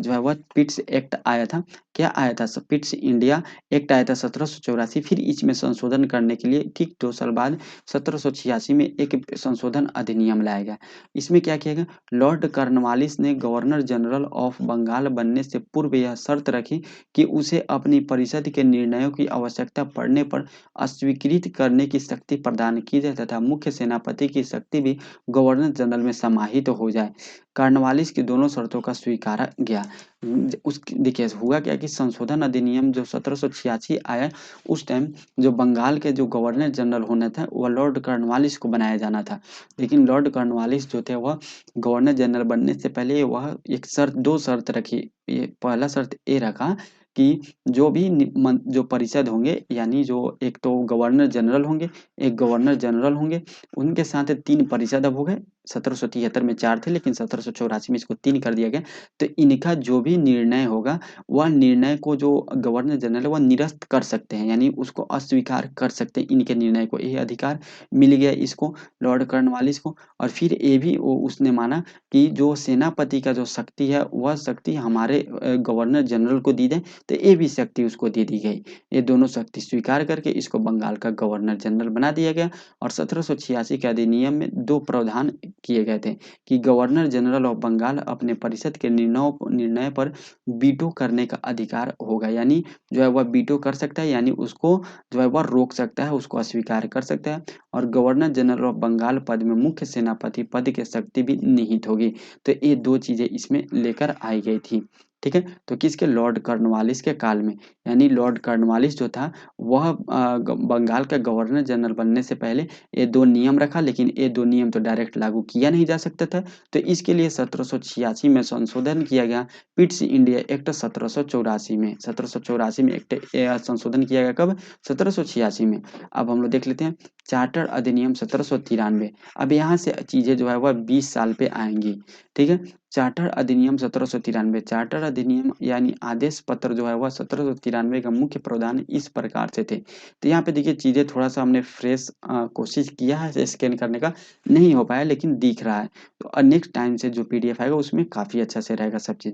है वह पिट्स एक्ट आया था। क्या आया था, पिट्स इंडिया एक्ट आया था 1784। फिर इसमें संशोधन करने के लिए ठीक 2 साल बाद 1786 में एक संशोधन अधिनियम लाया गया। इसमें क्या किया गया, लॉर्ड कॉर्नवालिस ने गवर्नर जनरल ऑफ बंगाल बनने से पूर्व यह शर्त रखी कि उसे अपनी परिषद के निर्णयों की आवश्यकता पड़ने पर अस्वीकृत करने की शक्ति प्रदान की जाए, तथा मुख्य सेनापति की शक्ति भी गवर्नर जनरल में समाहित हो जाए। कॉर्नवालिस की दोनों शर्तों का स्वीकारा गया। देखिए हुआ क्या कि संशोधन अधिनियम जो 1786 आया, उस टाइम जो बंगाल के जो गवर्नर जनरल होना था वह लॉर्ड कॉर्नवालिस को बनाया जाना था। लेकिन लॉर्ड कॉर्नवालिस जो थे वह गवर्नर जनरल बनने से पहले वह एक शर्त, 2 शर्त रखी। ये पहला शर्त ये रखा कि जो परिषद होंगे, यानी जो एक तो गवर्नर जनरल होंगे, एक गवर्नर जनरल होंगे, उनके साथ 3 परिषद अब हो गए। 1773 में 4 थे, लेकिन 1784 में इसको 3 कर दिया गया। तो इनका जो भी निर्णय होगा, वह निर्णय को जो गवर्नर जनरल है वह निरस्त कर सकते हैं, यानी उसको अस्वीकार कर सकते हैं इनके निर्णय को। ये अधिकार मिल गया इसको, लॉर्ड कॉर्नवालिस को। और फिर ये भी उसने माना कि जो सेनापति का जो शक्ति है, वह शक्ति हमारे गवर्नर जनरल को दी जाए, तो ये भी शक्ति उसको दे दी गई। ये दोनों शक्ति स्वीकार करके इसको बंगाल का गवर्नर जनरल बना दिया गया। और 1786 के अधिनियम में 2 प्रावधान किए गए थे कि गवर्नर जनरल ऑफ बंगाल अपने परिषद के निर्णय पर वीटो करने का अधिकार होगा, यानी जो है वह वीटो कर सकता है, यानी उसको जो है वह रोक सकता है, उसको अस्वीकार कर सकता है। और गवर्नर जनरल ऑफ बंगाल पद में मुख्य सेनापति पद की शक्ति भी निहित होगी। तो ये 2 चीजें इसमें लेकर आई गई थी। ठीक है, तो किसके, लॉर्ड कॉर्नवालिस के काल में। यानी लॉर्ड कॉर्नवालिस जो था वह बंगाल का गवर्नर जनरल बनने से पहले ये 2 नियम रखा, लेकिन ये 2 नियम तो डायरेक्ट लागू किया नहीं जा सकता था। तो इसके लिए 1786 में संशोधन किया गया, पिट्स इंडिया एक्ट 1784 में। 1784 में एक्ट संशोधन किया गया, कब, 1786 में। अब हम लोग देख लेते हैं चार्टर अधिनियम 1793। अब यहाँ से चीज़ें जो है वह 20 साल पे आएंगी। ठीक है, चार्टर अधिनियम 1793, चार्टर अधिनियम यानी आदेश पत्र जो है वह 1793 का मुख्य प्रावधान इस प्रकार से थे। तो यहाँ पे देखिए चीज़ें थोड़ा सा हमने फ्रेश कोशिश किया है स्कैन करने का, नहीं हो पाया लेकिन दिख रहा है। तो नेक्स्ट टाइम से जो PDF आएगा उसमें काफ़ी अच्छा से रहेगा सब चीज़।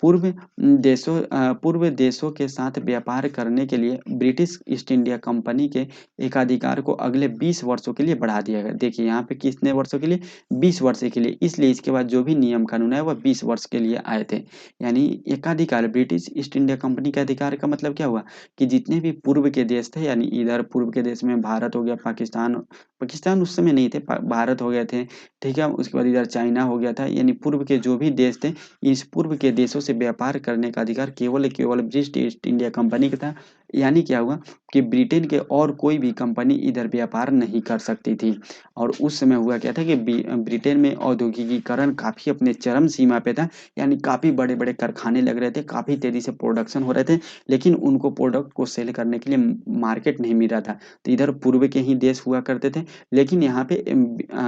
पूर्व देशों के साथ व्यापार करने के लिए ब्रिटिश ईस्ट इंडिया कंपनी के एकाधिकार को अगले 20 वर्षों के लिए बढ़ा दिया गया। देखिए यहाँ पे कितने वर्षों के लिए, 20 वर्ष के लिए, इसलिए इसके बाद जो भी नियम कानून है वह 20 वर्ष के लिए आए थे। यानी एकाधिकार, ब्रिटिश ईस्ट इंडिया कंपनी के अधिकार का मतलब क्या हुआ कि जितने भी पूर्व के देश थे, यानी इधर पूर्व के देश में भारत हो गया, पाकिस्तान, पाकिस्तान उस समय नहीं थे, भारत हो गए थे, ठीक है, उसके बाद इधर चाइना हो गया था, यानी पूर्व के जो भी देश थे, इस पूर्व के देशों से व्यापार करने का अधिकार केवल ब्रिटिश ईस्ट इंडिया कंपनी का था। यानी क्या हुआ कि ब्रिटेन के और कोई भी कंपनी इधर व्यापार नहीं कर सकती थी। और उस समय हुआ क्या था कि ब्रिटेन में औद्योगिकीकरण काफ़ी अपने चरम सीमा पे था, यानी काफ़ी बड़े बड़े कारखाने लग रहे थे, काफ़ी तेज़ी से प्रोडक्शन हो रहे थे, लेकिन उनको प्रोडक्ट को सेल करने के लिए मार्केट नहीं मिल रहा था। तो इधर पूर्व के ही देश हुआ करते थे, लेकिन यहाँ पे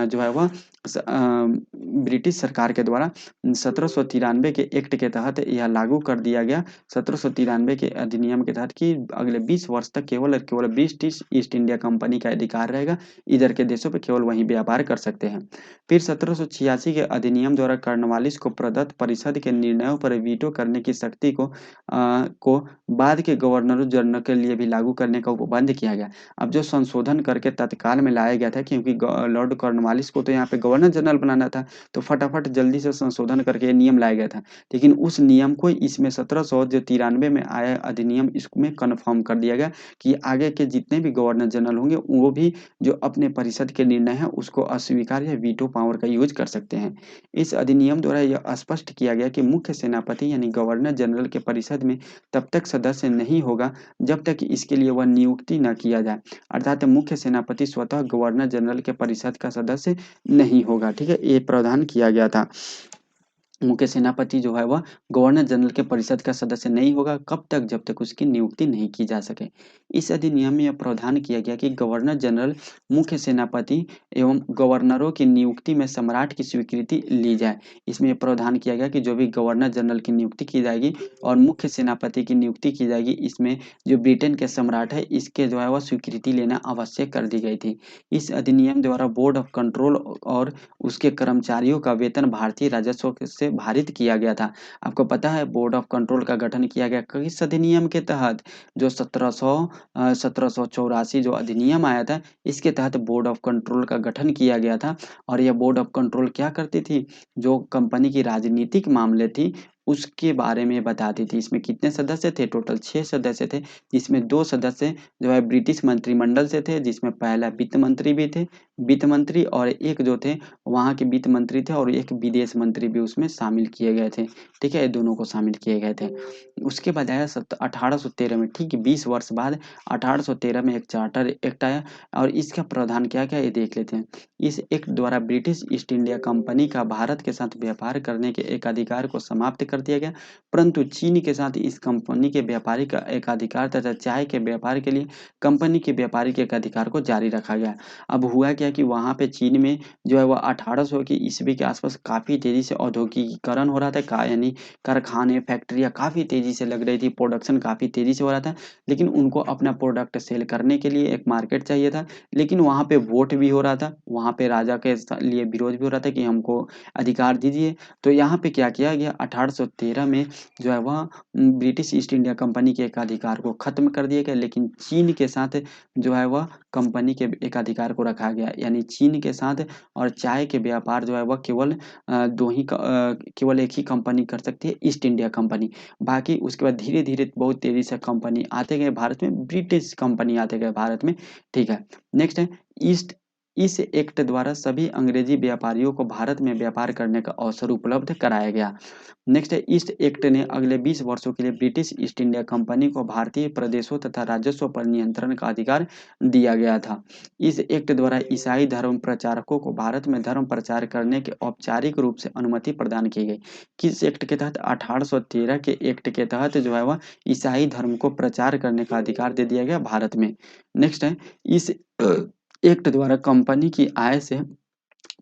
जो है वह ब्रिटिश सरकार के द्वारा 1793 के एक्ट के तहत यह लागू कर दिया गया, 1793 के अधिनियम के तहत, कि अगले 20 वर्ष तक केवल और केवल ब्रिटिश ईस्ट इंडिया कंपनी का अधिकार रहेगा, इधर के देशों पे केवल वही व्यापार कर सकते हैं। फिर 1786 के अधिनियम द्वारा कॉर्नवालिस को प्रदत्त परिषद के निर्णयों पर वीटो करने की शक्ति को बाद के गवर्नर जनरल के लिए भी लागू करने का उपबंध किया गया। अब जो संशोधन करके तत्काल में लाया गया था, क्योंकि लॉर्ड कॉर्नवालिस को तो यहाँ पे गवर्नर जनरल बनाना था, तो फटाफट जल्दी से संशोधन करके नियम लाया गया था। लेकिन उस नियम को इसमें 1793 में आया अधिनियम इसमें कन्फर्म कर दिया गया कि आगे के जितने भी गवर्नर जनरल होंगे वो भी जो अपने परिषद के निर्णय हैं उसको अस्वीकार या वीटो पावर का यूज कर सकते हैं। इस अधिनियम द्वारा यह स्पष्ट किया गया कि मुख्य सेनापति यानी गवर्नर जनरल के परिषद में तब तक सदस्य नहीं होगा जब तक इसके लिए वह नियुक्ति न किया जाए, अर्थात मुख्य सेनापति स्वतः गवर्नर जनरल के परिषद का सदस्य नहीं होगा। ठीक है, ये प्रावधान किया गया था। मुख्य सेनापति जो है वह गवर्नर जनरल के परिषद का सदस्य नहीं होगा, कब तक, जब तक उसकी नियुक्ति नहीं की जा सके। इस अधिनियम में यह प्रावधान किया गया कि गवर्नर जनरल, मुख्य सेनापति एवं गवर्नरों की नियुक्ति में सम्राट की स्वीकृति ली जाए। इसमें यह प्रावधान किया गया कि जो भी गवर्नर जनरल की नियुक्ति की जाएगी और मुख्य सेनापति की नियुक्ति की जाएगी, इसमें जो ब्रिटेन के सम्राट है इसके जो है वह स्वीकृति लेना आवश्यक कर दी गई थी। इस अधिनियम द्वारा बोर्ड ऑफ कंट्रोल और उसके कर्मचारियों का वेतन भारतीय राजस्व से भारित किया गया था। आपको पता है बोर्ड ऑफ कंट्रोल का गठन किया गया किस अधिनियम के तहत? जो 1784 जो अधिनियम आया था, इसके तहत बोर्ड ऑफ कंट्रोल का गठन किया गया था। और यह बोर्ड ऑफ कंट्रोल क्या करती थी? जो कंपनी की राजनीतिक मामले थी उसके बारे में बताती थी। इसमें कितने सदस्य थे? टोटल 6 सदस्य थे, जिसमें 2 सदस्य जो है ब्रिटिश मंत्रिमंडल से थे, जिसमें पहला वित्त मंत्री भी थे, वित्त मंत्री, और एक जो थे वहाँ के वित्त मंत्री थे, और एक विदेश मंत्री भी उसमें शामिल किए गए थे। ठीक है, ये दोनों को शामिल किए गए थे। उसके बाद आया 1813 में, ठीक 20 वर्ष बाद 1813 में एक चार्टर एक्ट आया, और इसका प्रावधान क्या क्या ये देख लेते हैं। इस एक्ट द्वारा ब्रिटिश ईस्ट इंडिया कंपनी का भारत के साथ व्यापार करने के एक अधिकार को समाप्त कर दिया गया, परंतु चीन के साथ इस कंपनी के व्यापारिक एकाधिकार तथा चाय के व्यापार के लिए कंपनी के व्यापारिक एकाधिकार को जारी रखा गया। अब हुआ क्या कि वहाँ पे चीन में जो है वह 1800 की ईस्वी के आसपास काफ़ी तेज़ी से औद्योगिकीकरण हो रहा था, यानी कारखाने, फैक्ट्रियाँ काफ़ी तेज़ी से लग रही थी, प्रोडक्शन काफ़ी तेज़ी से हो रहा था, लेकिन उनको अपना प्रोडक्ट सेल करने के लिए एक मार्केट चाहिए था। लेकिन वहाँ पे वोट भी हो रहा था, वहाँ पे राजा के लिए विरोध भी हो रहा था कि हमको अधिकार दीजिए। तो यहाँ पे क्या किया गया, 1813 में जो है वह ब्रिटिश ईस्ट इंडिया कंपनी के एकाधिकार को खत्म कर दिया गया, लेकिन चीन के साथ जो है वह कंपनी के एकाधिकार को रखा गया। यानी चीन के साथ और चाय के व्यापार जो है वह केवल एक ही कंपनी कर सकती है, ईस्ट इंडिया कंपनी। बाकी उसके बाद धीरे धीरे बहुत तेजी से कंपनी आते गए भारत में, ब्रिटिश कंपनी आते गए भारत में। ठीक है, नेक्स्ट है ईस्ट इस एक्ट द्वारा सभी अंग्रेजी व्यापारियों को भारत में व्यापार करने का अवसर उपलब्ध कराया गया। नेक्स्ट है, ईस्ट एक्ट ने अगले 20 वर्षों के लिए ब्रिटिश ईस्ट इंडिया कंपनी को भारतीय प्रदेशों तथा राजस्व पर नियंत्रण का अधिकार दिया गया था। इस एक्ट द्वारा ईसाई धर्म प्रचारकों को भारत में धर्म प्रचार करने की औपचारिक रूप से अनुमति प्रदान की गई। किस एक्ट के तहत? 1813 के एक्ट के तहत जो है वह ईसाई धर्म को प्रचार करने का अधिकार दे दिया गया भारत में। नेक्स्ट है, इस एक्ट द्वारा कंपनी की आय से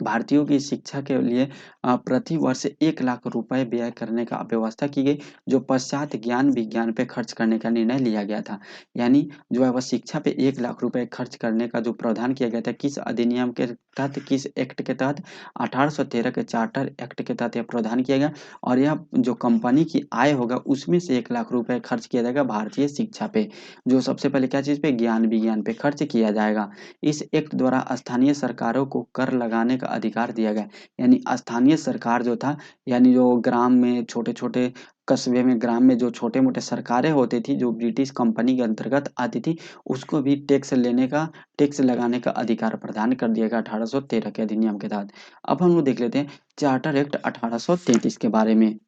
भारतीयों की शिक्षा के लिए प्रति वर्ष 1 लाख रुपए व्यय करने का व्यवस्था की गई, जो पश्चात ज्ञान विज्ञान पे खर्च करने का निर्णय लिया गया था। यानी जो है वह शिक्षा पे 1 लाख रुपए खर्च करने का जो प्रावधान किया गया था, किस अधिनियम के तहत, किस एक्ट के तहत? 1813 के चार्टर एक्ट के तहत यह प्रावधान किया गया। और यह जो कंपनी की आय होगा उसमें से 1 लाख रुपए खर्च किया जाएगा भारतीय शिक्षा पे, जो सबसे पहले क्या चीज़ पे? ज्ञान विज्ञान पे खर्च किया जाएगा। इस एक्ट द्वारा स्थानीय सरकारों को कर लगाने का अधिकार दिया गया। यानी स्थानीय सरकार जो था, यानी जो ग्राम में छोटे-छोटे कस्बे में, ग्राम में जो छोटे-मोटे सरकारें होती थी, जो ब्रिटिश कंपनी के अंतर्गत आती थी, उसको भी टैक्स लगाने का अधिकार प्रदान कर दिया गया 1813 के अधिनियम के तहत। अब हम लोग देख लेते हैं चार्टर एक्ट 1833 के बारे में।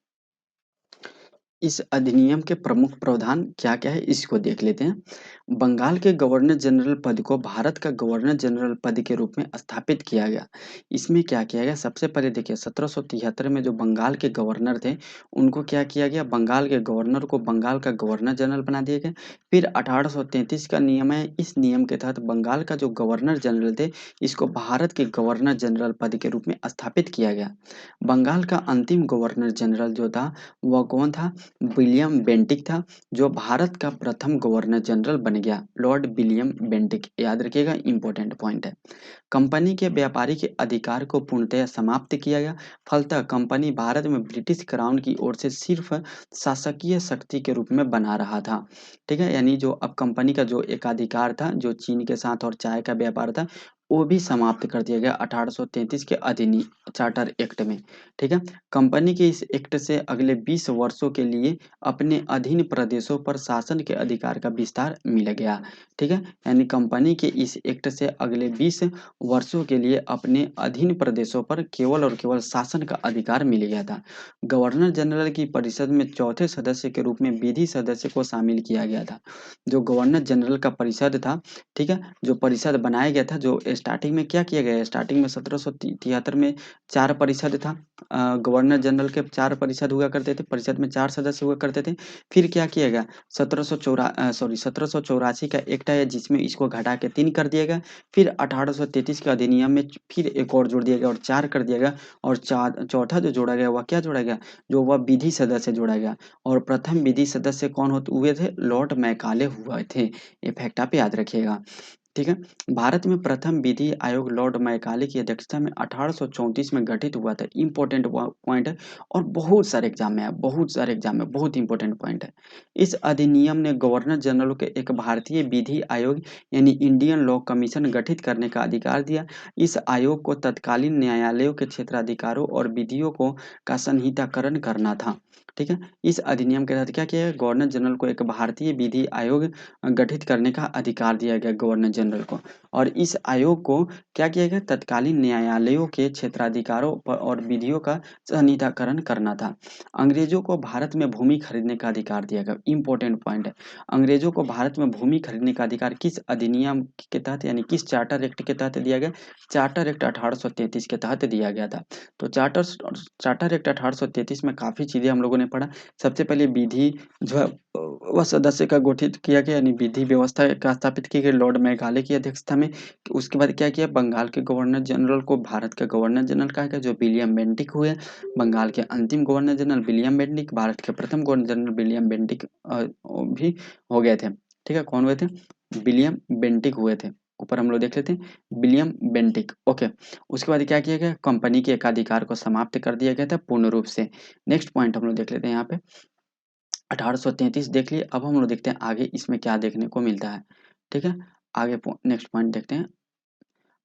इस अधिनियम के प्रमुख प्रावधान क्या-क्या है, इसको देख लेते हैं। बंगाल के गवर्नर जनरल पद को भारत का गवर्नर जनरल पद के रूप में स्थापित किया गया। इसमें क्या किया गया? सबसे पहले देखिए 1773 में जो बंगाल के गवर्नर थे, उनको क्या किया गया? बंगाल के गवर्नर को बंगाल का गवर्नर जनरल बना दिया गया। फिर 1833 का नियम है, इस नियम के तहत बंगाल का जो गवर्नर जनरल थे, इसको भारत के गवर्नर जनरल पद के रूप में स्थापित किया गया। बंगाल का अंतिम गवर्नर जनरल जो था, वह कौन था? विलियम बेंटिक था, जो भारत का प्रथम गवर्नर जनरल बन गया। लॉर्ड विलियम बेंटिक, याद रखिएगा, इंपॉर्टेंट पॉइंट है। कंपनी के व्यापारी के अधिकार को पूर्णतः समाप्त किया गया। फलतः कंपनी भारत में ब्रिटिश क्राउन की ओर से सिर्फ शासकीय शक्ति के रूप में बना रहा था। ठीक है, यानी जो अब कंपनी का जो एकाधिकार था, जो चीन के साथ और चाय का व्यापार था, वो भी समाप्त कर दिया गया 1833 के अधिनियम चार्टर एक्ट में। ठीक है, कंपनी के इस एक्ट से अगले 20 वर्षों के लिए अपने अधीन प्रदेशों पर शासन के अधिकार का विस्तार मिल गया। ठीक है, यानी कंपनी के इस एक्ट से अगले 20 वर्षों के लिए अपने अधीन प्रदेशों पर केवल और केवल शासन का अधिकार मिल गया था। गवर्नर जनरल की परिषद में चौथे सदस्य के रूप में विधि सदस्य को शामिल किया गया था। जो गवर्नर जनरल का परिषद था, ठीक है, जो परिषद बनाया गया था, जो स्टार्टिंग में क्या किया गया? स्टार्टिंग में 1773 में 4 परिषद था। गवर्नर जनरल के 4 परिषद हुआ करते थे, परिषद में 4 सदस्य हुआ करते थे। फिर क्या किया गया? 1784 का एक्ट आया, जिसमें इसको घटा के 3 कर दिया गया। फिर 1833 के अधिनियम में फिर एक और जोड़ दिया गया और 4 कर दिया गया। और चौथा जो जोड़ा गया, वह क्या जोड़ा गया? जो वह विधि सदस्य जोड़ा गया। और प्रथम विधि सदस्य कौन होते हुए थे? लॉर्ड मैकाले हुए थे। ये फैक्ट आप याद रखिएगा। ठीक है, भारत में प्रथम विधि आयोग लॉर्ड मैकाले की अध्यक्षता में 1834 में गठित हुआ था। इंपॉर्टेंट पॉइंट है, और बहुत सारे एग्जाम में है, बहुत इंपॉर्टेंट पॉइंट है। इस अधिनियम ने गवर्नर जनरल को एक भारतीय विधि आयोग यानी इंडियन लॉ कमीशन गठित करने का अधिकार दिया। इस आयोग को तत्कालीन न्यायालयों के क्षेत्राधिकारों और विधियों को का संहिताकरण करना था। ठीक है, इस अधिनियम के तहत क्या किया गया? गवर्नर जनरल को एक भारतीय विधि आयोग गठित करने का अधिकार दिया गया गवर्नर जनरल को। और इस आयोग को क्या किया गया? तत्कालीन न्यायालयों के क्षेत्राधिकारों और विधियों का संहिताकरण करना था। अंग्रेजों को भारत में भूमि खरीदने का अधिकार दिया गया। इंपॉर्टेंट पॉइंट है, अंग्रेजों को भारत में भूमि खरीदने का अधिकार किस अधिनियम के तहत, यानी किस चार्टर एक्ट के तहत दिया गया? चार्टर एक्ट 1833 के तहत दिया गया था। तो चार्टर एक्ट 1833 में काफ़ी चीज़ें हम लोगों ने पढ़ा। सबसे पहले विधि जो है वह सदस्य का गठित किया गया, यानी विधि व्यवस्था का स्थापित की गई लॉर्ड मेघालय की अध्यक्षता में। उसके बाद क्या किया? बंगाल के गवर्नर जनरल को भारत का गवर्नर जनरल कहा गया, जो विलियम बेंटिक हुए। बंगाल के अंतिम governor general William Bentinck, Bharat के प्रथम गवर्नर जनरल विलियम बेंटिक भी हो गए थे। ठीक है, कौन हुए थे? विलियम बेंटिक हुए थे। ऊपर हम लोग देख लेते हैं, विलियम बेंटिक। ओके, उसके बाद क्या किया गया? कंपनी के एकाधिकार को समाप्त कर दिया गया था पूर्ण रूप से। नेक्स्ट पॉइंट हम लोग देख लेते हैं यहाँ पे, 1833 देख लिए। अब हम लोग देखते हैं आगे इसमें क्या देखने को मिलता है। ठीक है, आगे नेक्स्ट पॉइंट देखते हैं।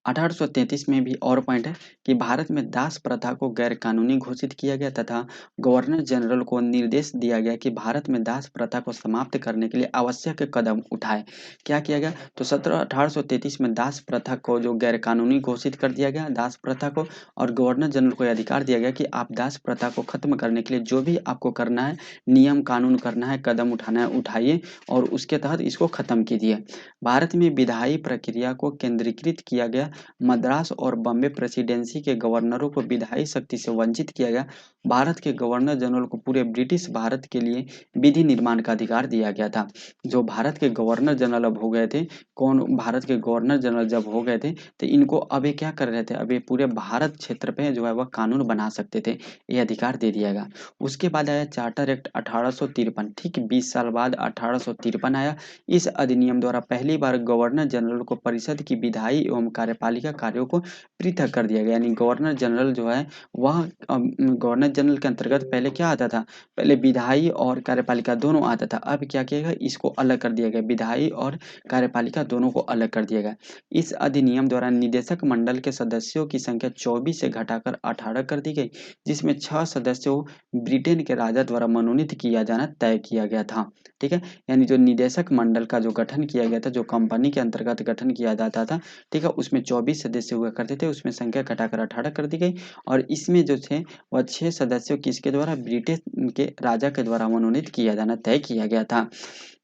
1833 में भी और पॉइंट है कि भारत में दास प्रथा को गैर कानूनी घोषित किया गया तथा गवर्नर जनरल को निर्देश दिया गया कि भारत में दास प्रथा को समाप्त करने के लिए आवश्यक कदम उठाए। क्या किया गया? तो 1833 में दास प्रथा को जो गैर कानूनी घोषित कर दिया गया, दास प्रथा को, और गवर्नर जनरल को यह अधिकार दिया गया कि आप दास प्रथा को खत्म करने के लिए जो भी आपको करना है, नियम कानून करना है, कदम उठाना है, उठाइए, और उसके तहत इसको खत्म कीजिए। भारत में विधायी प्रक्रिया को केंद्रीकृत किया गया मद्रास और बॉम्बे प्रेसिडेंसी के गवर्नरों को विधायी शक्ति से वंचित किया गया। भारत के गवर्नर जनरल को पूरे ब्रिटिश भारत के लिए विधि निर्माण का अधिकार दिया गया था। जो भारत के गवर्नर जनरल अब हो गए थे, कौन भारत के गवर्नर जनरल जब हो गए थे, तो इनको अब ये क्या कर रहे थे, अब ये पूरे भारत क्षेत्र पे जो है वह कानून बना सकते थे, ये अधिकार दे दिया गया। उसके बाद आया चार्टर एक्ट 1853, ठीक 20 साल बाद 1853 आया। इस अधिनियम द्वारा पहली बार गवर्नर जनरल को परिषद की विधायी एवं कार्यपालिका कार्यों को पृथक कर दिया गया। यानी गवर्नर जनरल जो है वह गवर्नर जनरल के अंतर्गत पहले क्या आता था, पहले विधायी और कार्यपालिका दोनों आता था। अब क्या किया गया, इसको अलग कर दिया गया, विधायी और कार्यपालिका दोनों को अलग कर दिया गया। इस अधिनियम द्वारा निदेशक मंडल के सदस्यों की संख्या 24 से घटाकर 18 कर दी गई, जिसमें 6 सदस्यों ब्रिटेन के राजा द्वारा मनोनीत किया जाना तय किया गया था। ठीक है, यानी जो निदेशक मंडल का जो गठन किया गया था, जो कंपनी के अंतर्गत गठन किया जाता था, ठीक है, उसमें 24 सदस्य हुआ करते थे, उसमें संख्या घटाकर 18 कर दी गई। और इसमें जो थे वह 6 सदस्यों किसके द्वारा, ब्रिटेन के राजा के द्वारा मनोनीत किया जाना तय किया गया था।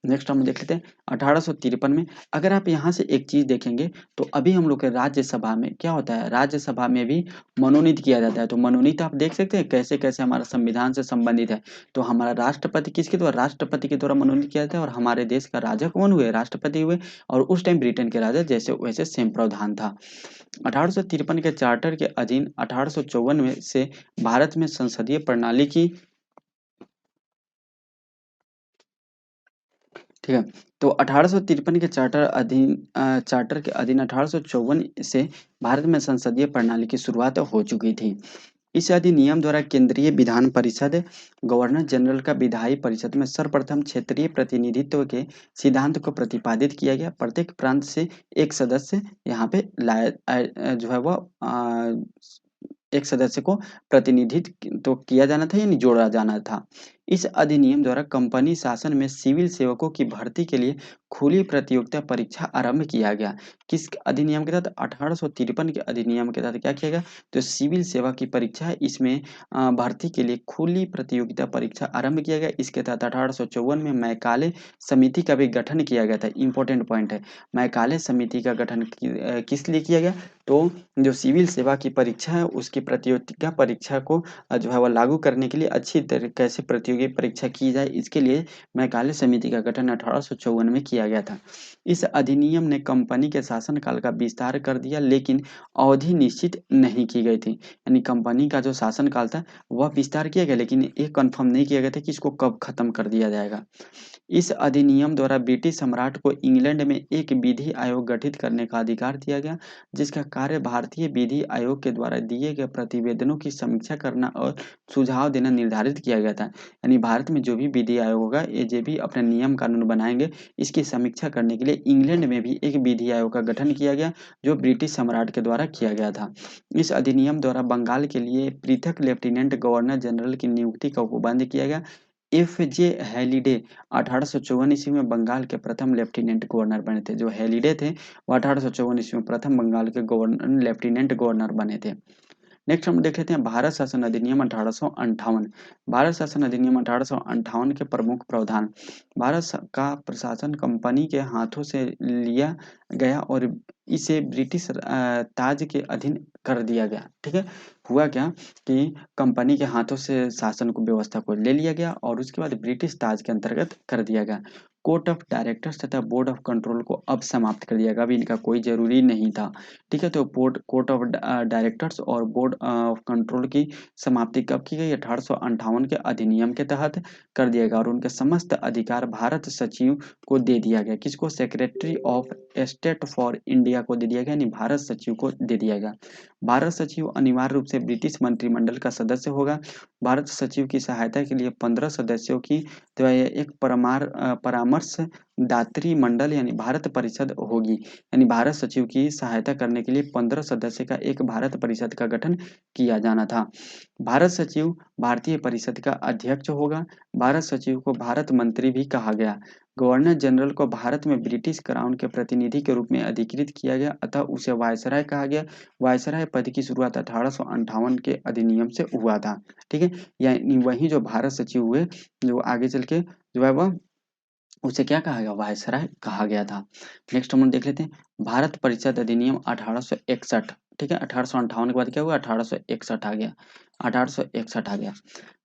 नेक्स्ट हम देख लेते हैं 1853 में। अगर आप यहाँ से एक चीज देखेंगे तो अभी हम लोग के राज्यसभा में क्या होता है, राज्यसभा में भी मनोनीत किया जाता है। तो मनोनीत आप देख सकते हैं कैसे कैसे हमारा संविधान से संबंधित है। तो हमारा राष्ट्रपति किसके द्वारा, राष्ट्रपति के द्वारा मनोनीत किया जाता है। और हमारे देश का राजा कौन हुए, राष्ट्रपति हुए। और उस टाइम ब्रिटेन के राजा जैसे वैसे सेम प्रावधान था। 1853 के चार्टर के अधीन 1854 में से भारत में संसदीय प्रणाली की, ठीक है, तो 1853 के चार्टर के अधीन 1854 से भारत में संसदीय प्रणाली की शुरुआत हो चुकी थी। इस अधिनियम द्वारा केंद्रीय विधान परिषद, गवर्नर जनरल का विधायी परिषद में सर्वप्रथम क्षेत्रीय प्रतिनिधित्व के सिद्धांत को प्रतिपादित किया गया। प्रत्येक प्रांत से एक सदस्य यहाँ पे लाया जो है वह एक सदस्य को प्रतिनिधित्व तो किया जाना था, यानी जोड़ा जाना था। इस अधिनियम द्वारा कंपनी शासन में सिविल सेवकों की भर्ती के लिए खुली प्रतियोगिता परीक्षा आरंभ किया गया। किस अधिनियम के तहत, 1853 के अधिनियम के तहत क्या किया गया, तो सिविल सेवा की परीक्षा है, इसमें भर्ती के लिए खुली प्रतियोगिता परीक्षा आरंभ किया गया। इसके तहत 1854 में मैकाले समिति का भी गठन किया गया था। इंपॉर्टेंट पॉइंट है, मैकाले समिति का गठन किस लिए किया गया, तो जो सिविल सेवा की परीक्षा है उसकी प्रतियोगिता परीक्षा को जो है वह लागू करने के लिए अच्छी तरीके से प्रतियोगी परीक्षा की जाए, इसके लिए मैकाले समिति का गठन 1854 में किया गया था। इस अधिनियम ने कंपनी के शासनकाल का विस्तार कर दिया, लेकिन अवधि निश्चित नहीं की गई थी। यानी कंपनी का जो शासनकाल था वह विस्तार किया गया, लेकिन ये कंफर्म नहीं किया गया था कि इसको कब खत्म कर दिया जाएगा। इस अधिनियम द्वारा ब्रिटिश सम्राट को इंग्लैंड में एक विधि आयोग गठित करने का अधिकार दिया गया, जिसका कार्य भारतीय विधि आयोग के द्वारा दिए गए प्रतिवेदनों की समीक्षा करना और सुझाव देना निर्धारित किया गया था। यानी भारत में जो भी विधि आयोग होगा, ये जो भी अपने नियम कानून बनाएंगे, इसकी समीक्षा करने के लिए इंग्लैंड में भी एक विधि आयोग का गठन किया गया, जो ब्रिटिश सम्राट के द्वारा किया गया था। इस अधिनियम द्वारा बंगाल के लिए पृथक लेफ्टिनेंट गवर्नर जनरल की नियुक्ति का उपबंध किया गया। F.J. हैलिडे 1854 ईस्वी में बंगाल के प्रथम लेफ्टिनेंट गवर्नर बने थे। जो हैलिडे थे वो 1854 ईस्वी में प्रथम बंगाल के गवर्नर लेफ्टिनेंट गवर्नर बने थे। नेक्स्ट हम देख लेते हैं भारत शासन अधिनियम 1858। भारत शासन अधिनियम 1858 के प्रमुख प्रावधान। का प्रशासन कंपनी के हाथों से लिया गया और इसे ब्रिटिश ताज के अधीन कर दिया गया। ठीक है, हुआ क्या कि कंपनी के हाथों से शासन को व्यवस्था को ले लिया गया और उसके बाद ब्रिटिश ताज के अंतर्गत कर दिया गया। कोर्ट ऑफ डायरेक्टर्स तथा बोर्ड ऑफ कंट्रोल को अब समाप्त कर दिया गया, अभी इनका कोई जरूरी नहीं था। ठीक है, तो कोर्ट ऑफ डायरेक्टर्स और बोर्ड ऑफ कंट्रोल की समाप्ति कब की गई, 1858 के अधिनियम के तहत कर दिया गया और उनके समस्त अधिकार भारत सचिव को दे दिया गया। किसको, secretary of state for India को दे दिया गया, यानी भारत सचिव को दे दिया गया। भारत सचिव अनिवार्य रूप से ब्रिटिश मंत्रिमंडल का सदस्य होगा। भारत सचिव की सहायता के लिए 15 सदस्यों की तो एक परामर्श दात्री मंडल यानी भारत परिषद होगी। यानी भारत सचिव की सहायता करने के लिए 15 सदस्य का एक भारत परिषद का गठन किया जाना था। भारत सचिव भारतीय परिषद का अध्यक्ष होगा। भारत सचिव को भारत मंत्री भी कहा गया। गवर्नर जनरल को भारत में ब्रिटिश क्राउन के प्रतिनिधि के रूप में अधिकृत किया गया, अतः उसे वायसराय कहा गया। वायसराय पद की शुरुआत 1858 के अधिनियम से हुआ था। ठीक है, यानी वही जो भारत सचिव हुए, जो आगे चल के जो है वह उसे क्या कहा गया? वायसराय कहा गया था। नेक्स्ट हम लोग देख लेते हैं भारत परिषद अधिनियम 1861। ठीक है, 1858 के बाद क्या हुआ? 1861 आ गया। 1861 आ गया।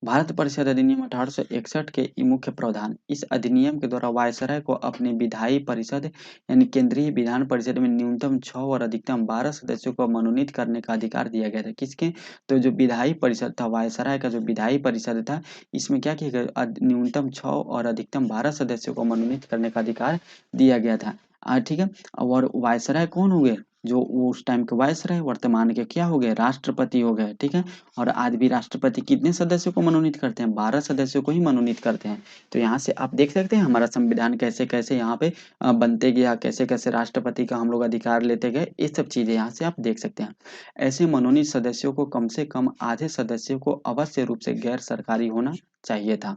भारत परिषद अधिनियम 1861 के मुख्य प्रावधान। इस अधिनियम के द्वारा वायसराय को अपनी विधायी परिषद यानी केंद्रीय विधान परिषद में न्यूनतम 6 और अधिकतम 12 सदस्यों को मनोनीत करने का अधिकार दिया गया था। किसके? तो जो विधायी परिषद था, वायसराय का जो विधायी परिषद था, इसमें क्या किया गया? न्यूनतम 6 और अधिकतम 12 सदस्यों को मनोनीत करने का अधिकार दिया गया था। ठीक है। और वायसराय कौन हो गए? जो उस टाइम के वायसराय वर्तमान के क्या हो गए? राष्ट्रपति हो गए। ठीक है। और आज भी राष्ट्रपति कितने सदस्यों को मनोनीत करते हैं? 12 सदस्यों को ही मनोनीत करते हैं। तो यहाँ से आप देख सकते हैं हमारा संविधान कैसे कैसे यहाँ पे बनते गया, कैसे कैसे राष्ट्रपति का हम लोग अधिकार लेते गए, ये सब चीजें यहाँ से आप देख सकते हैं। ऐसे मनोनीत सदस्यों को कम से कम आधे सदस्यों को अवश्य रूप से गैर सरकारी होना चाहिए था।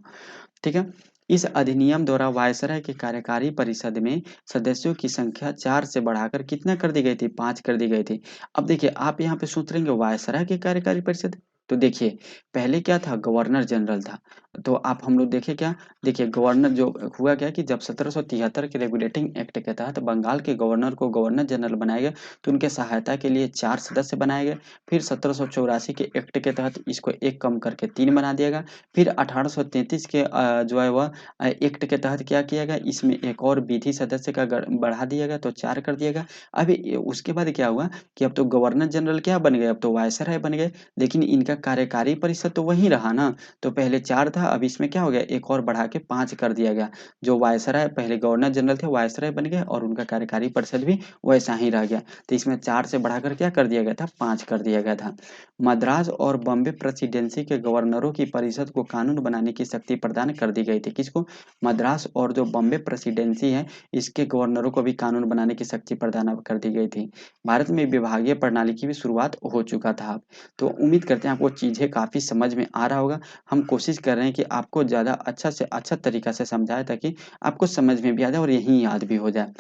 ठीक है। इस अधिनियम द्वारा वायसराय के कार्यकारी परिषद में सदस्यों की संख्या 4 से बढ़ाकर कितना कर दी गई थी? 5 कर दी गई थी। अब देखिए आप यहाँ पे सोच रहे हैं वायसराय की कार्यकारी परिषद, तो देखिए पहले क्या था? गवर्नर जनरल था। तो आप हम लोग देखे क्या? देखिए गवर्नर जो हुआ क्या कि जब 1773 के रेगुलेटिंग एक्ट के तहत बंगाल के गवर्नर को गवर्नर जनरल बनाया गया, तो उनके सहायता के लिए 4 सदस्य बनाए गए। फिर 1784 के एक्ट के तहत इसको 1 कम करके 3 बना दिया गया। फिर 1833 के जो है वह एक्ट के तहत क्या किया गया? इसमें एक और विधि सदस्य का बढ़ा दिया गया, तो 4 कर दिया गया। अभी उसके बाद क्या हुआ कि अब तो गवर्नर जनरल क्या बन गए? अब तो वायसराय बन गए, लेकिन इनका कार्यकारी परिषद तो वही रहा ना। तो पहले 4 था, अब इसमें क्या हो गया? एक और बढ़ा के 5 कर दिया गया। जो वायसराय पहले गवर्नर जनरल थे, वायसराय बन गए और उनका कार्यकारी परिषद भी वैसा ही रह गया। तो इसमें 4 से बढ़ाकर क्या कर दिया गया था? 5 कर दिया गया था। मद्रास और बॉम्बे प्रेसिडेंसी के गवर्नरों की परिषद को कानून बनाने की शक्ति प्रदान कर दी गई थी। किसको? मद्रास और जो बॉम्बे प्रेसिडेंसी है, इसके गवर्नरों को भी कानून बनाने की शक्ति प्रदान अब कर दी गई थी। भारत में विभागीय प्रणाली की भी शुरुआत हो चुका था। तो उम्मीद करते हैं आपको चीज़ें काफ़ी समझ में आ रहा होगा। हम कोशिश कर रहे हैं कि आपको ज़्यादा अच्छा से अच्छा तरीका से समझाएं, ताकि आपको समझ में भी आ जाए और यहीं याद भी हो जाए।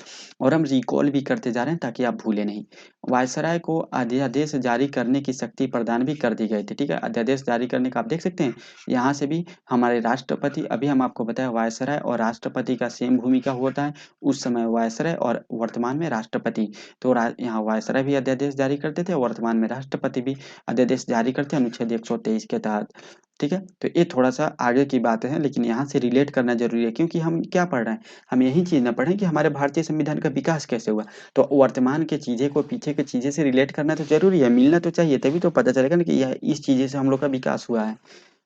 और हम रिकॉल भी करते जा रहे हैं ताकि आप भूलें नहीं। वायसराय को अध्यादेश जारी करने की शक्ति प्रदान भी कर दी गई थी। ठीक है, अध्यादेश जारी करने का आप देख सकते हैं यहाँ से भी हमारे राष्ट्रपति, अभी हम आपको बताया वायसराय और राष्ट्रपति का सेम भूमिका होता है। उस समय वायसराय और वर्तमान में राष्ट्रपति। तो यहाँ वायसराय भी अध्यादेश जारी करते थे, वर्तमान में राष्ट्रपति भी अध्यादेश जारी करते हैं अनुच्छेद 123 के तहत। ठीक है, तो ये थोड़ा सा आगे की बात है, लेकिन यहाँ से रिलेट करना जरूरी है, क्योंकि हम क्या पढ़ रहे हैं? हम यही चीज ना पढ़ें कि हमारे भारतीय संविधान का विकास कैसे हुआ। तो वर्तमान के चीजें को पीछे के चीजें से रिलेट करना तो जरूरी है, मिलना तो चाहिए, तभी तो पता चलेगा ना कि यह इस चीजें से हम लोग का विकास हुआ है।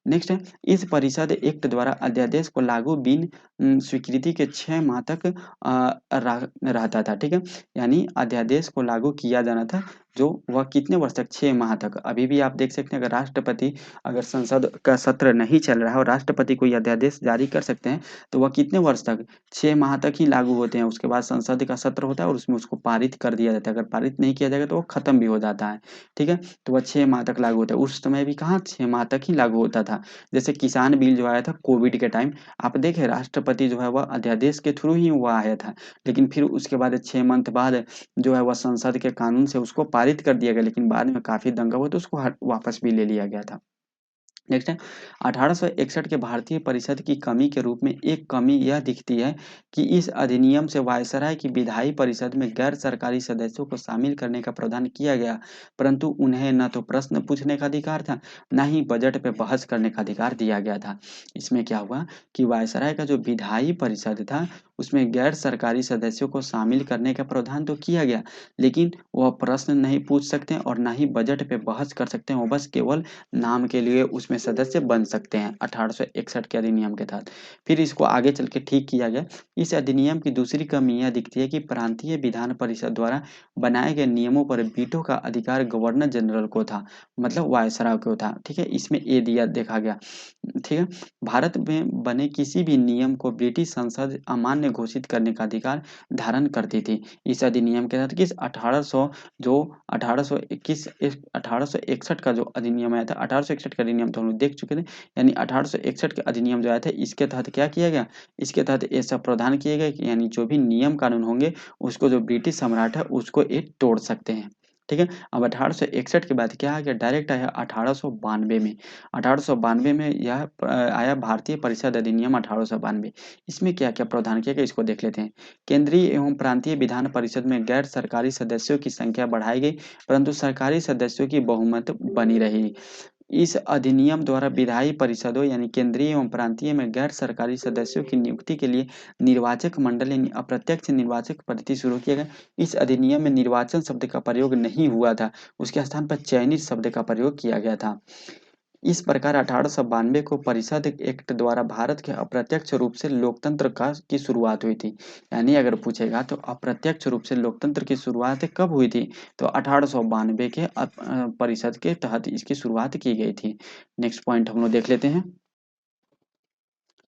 नेक्स्ट है, इस परिषद एक्ट द्वारा अध्यादेश को लागू बिन स्वीकृति के 6 माह तक रहता था। ठीक है, यानी अध्यादेश को लागू किया जाना था, जो वह कितने वर्ष तक? 6 माह तक। अभी भी आप देख सकते हैं अगर राष्ट्रपति, अगर संसद का सत्र नहीं चल रहा है और राष्ट्रपति कोई अध्यादेश जारी कर सकते हैं, तो वह कितने वर्ष तक? 6 माह तक ही लागू होते हैं। उसके बाद संसद का सत्र होता है और उसमें उसको पारित कर दिया जाता है। अगर पारित नहीं किया जाएगा तो वो खत्म भी हो जाता है। ठीक है, तो वह 6 माह तक लागू होता है। उस समय भी कहाँ 6 माह तक ही लागू होता था। जैसे किसान बिल जो आया था कोविड के टाइम, आप देखें राष्ट्रपति जो है वह अध्यादेश के थ्रू ही हुआ आया था, लेकिन फिर उसके बाद 6 मंथ बाद जो है वह संसद के कानून से उसको पारित कर दिया गया, लेकिन बाद में काफी दंगा हुआ तो उसको वापस भी ले लिया गया था। नेक्स्ट है, 1861 के भारतीय परिषद की कमी के रूप में एक कमी यह दिखती है कि इस अधिनियम से वायसराय की विधायी परिषद में गैर सरकारी सदस्यों को शामिल करने का प्रावधान किया गया, परंतु उन्हें न तो प्रश्न पूछने का अधिकार था, न ही बजट पे बहस करने का अधिकार दिया गया था। इसमें क्या हुआ कि वायसराय का जो विधायी परिषद था, उसमें गैर सरकारी सदस्यों को शामिल करने का प्रावधान तो किया गया, लेकिन वह प्रश्न नहीं पूछ सकते और न ही बजट पे बहस कर सकते हैं। वो बस केवल नाम के लिए उसमें सदस्य बन सकते हैं 1861 के अधिनियम के तहत। फिर इसको आगे चल के ठीक किया गया। इस अधिनियम की दूसरी कमी यह दिखती है कि प्रांतीय विधान परिषद द्वारा बनाए गए नियमों पर वीटो का अधिकार गवर्नर जनरल को था, मतलब वायसराय को था। ठीक है, इसमें ये दिया देखा गया। ठीक है, भारत में बने किसी भी नियम को ब्रिटिश संसद अमान्य घोषित करने का अधिकार धारण करती थी। इस अधिनियम के तहत किस 1800 जो 1821 1861 का जो अधिनियम आया था, 1861 का अधिनियम तो हम लोग देख चुके थे, यानी 1861 के अधिनियम जो आया था इसके तहत क्या किया गया? इसके तहत ऐसा प्रावधान किए गए कि यानी जो भी नियम कानून होंगे उसको जो ब्रिटिश सम्राट है उसको ये तोड़ सकते हैं। ठीक है। अब 1861 के बाद क्या आ गया, डायरेक्ट आया 1892 में। 1892 में यह आया भारतीय परिषद अधिनियम 1892। इसमें क्या क्या प्रावधान किया गया इसको देख लेते हैं। केंद्रीय एवं प्रांतीय विधान परिषद में गैर सरकारी सदस्यों की संख्या बढ़ाई गई, परंतु सरकारी सदस्यों की बहुमत बनी रही। इस अधिनियम द्वारा विधायी परिषदों यानी केंद्रीय एवं प्रांतीय में गैर सरकारी सदस्यों की नियुक्ति के लिए निर्वाचक मंडल यानी अप्रत्यक्ष निर्वाचक पद्धति शुरू किया गया। इस अधिनियम में निर्वाचन शब्द का प्रयोग नहीं हुआ था, उसके स्थान पर चयनित शब्द का प्रयोग किया गया था। इस प्रकार 1892 को परिषद एक्ट द्वारा भारत के अप्रत्यक्ष रूप से लोकतंत्र का की शुरुआत हुई थी। यानी अगर पूछेगा तो अप्रत्यक्ष रूप से लोकतंत्र की शुरुआत कब हुई थी, तो 1892 के परिषद के तहत इसकी शुरुआत की गई थी। नेक्स्ट पॉइंट हम लोग देख लेते हैं।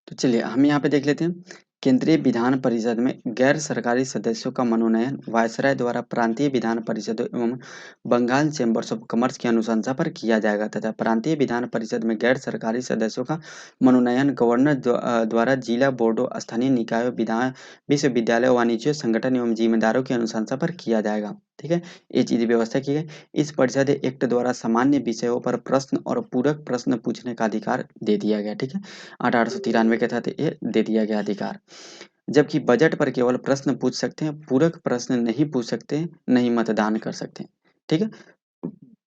तो चलिए हम यहाँ पे देख लेते हैं। केंद्रीय विधान परिषद में गैर सरकारी सदस्यों का मनोनयन वायसराय द्वारा प्रांतीय विधान परिषदों एवं बंगाल चैम्बर्स ऑफ कॉमर्स की अनुशंसा पर किया जाएगा, तथा प्रांतीय विधान परिषद में गैर सरकारी सदस्यों का मनोनयन गवर्नर द्वारा जिला बोर्डों, स्थानीय निकायों, विधान विश्वविद्यालय, वाणिज्य संगठन एवं जिम्मेदारों की अनुशंसा पर किया जाएगा। ठीक है, ये चीज व्यवस्था की गई। इस परिषद एक्ट द्वारा सामान्य विषयों पर प्रश्न और पूरक प्रश्न पूछने का अधिकार दे दिया गया। ठीक है, 1893 के तहत ये दे दिया गया अधिकार। जबकि बजट पर केवल प्रश्न पूछ सकते हैं, पूरक प्रश्न नहीं पूछ सकते, नहीं मतदान कर सकते। ठीक है,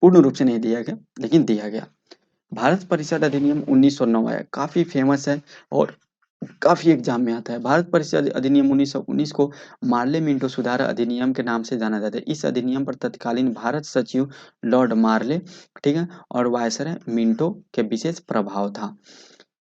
पूर्ण रूप से नहीं दिया गया लेकिन दिया गया। भारत परिषद अधिनियम 1909 है, काफी फेमस है और काफी एग्जाम में आता है। भारत परिषद अधिनियम 1919 को मार्ले मिंटो सुधार अधिनियम के नाम से जाना जाता है। इस अधिनियम पर तत्कालीन भारत सचिव लॉर्ड मार्ले, ठीक है, और वायसराय मिंटो के विशेष प्रभाव था।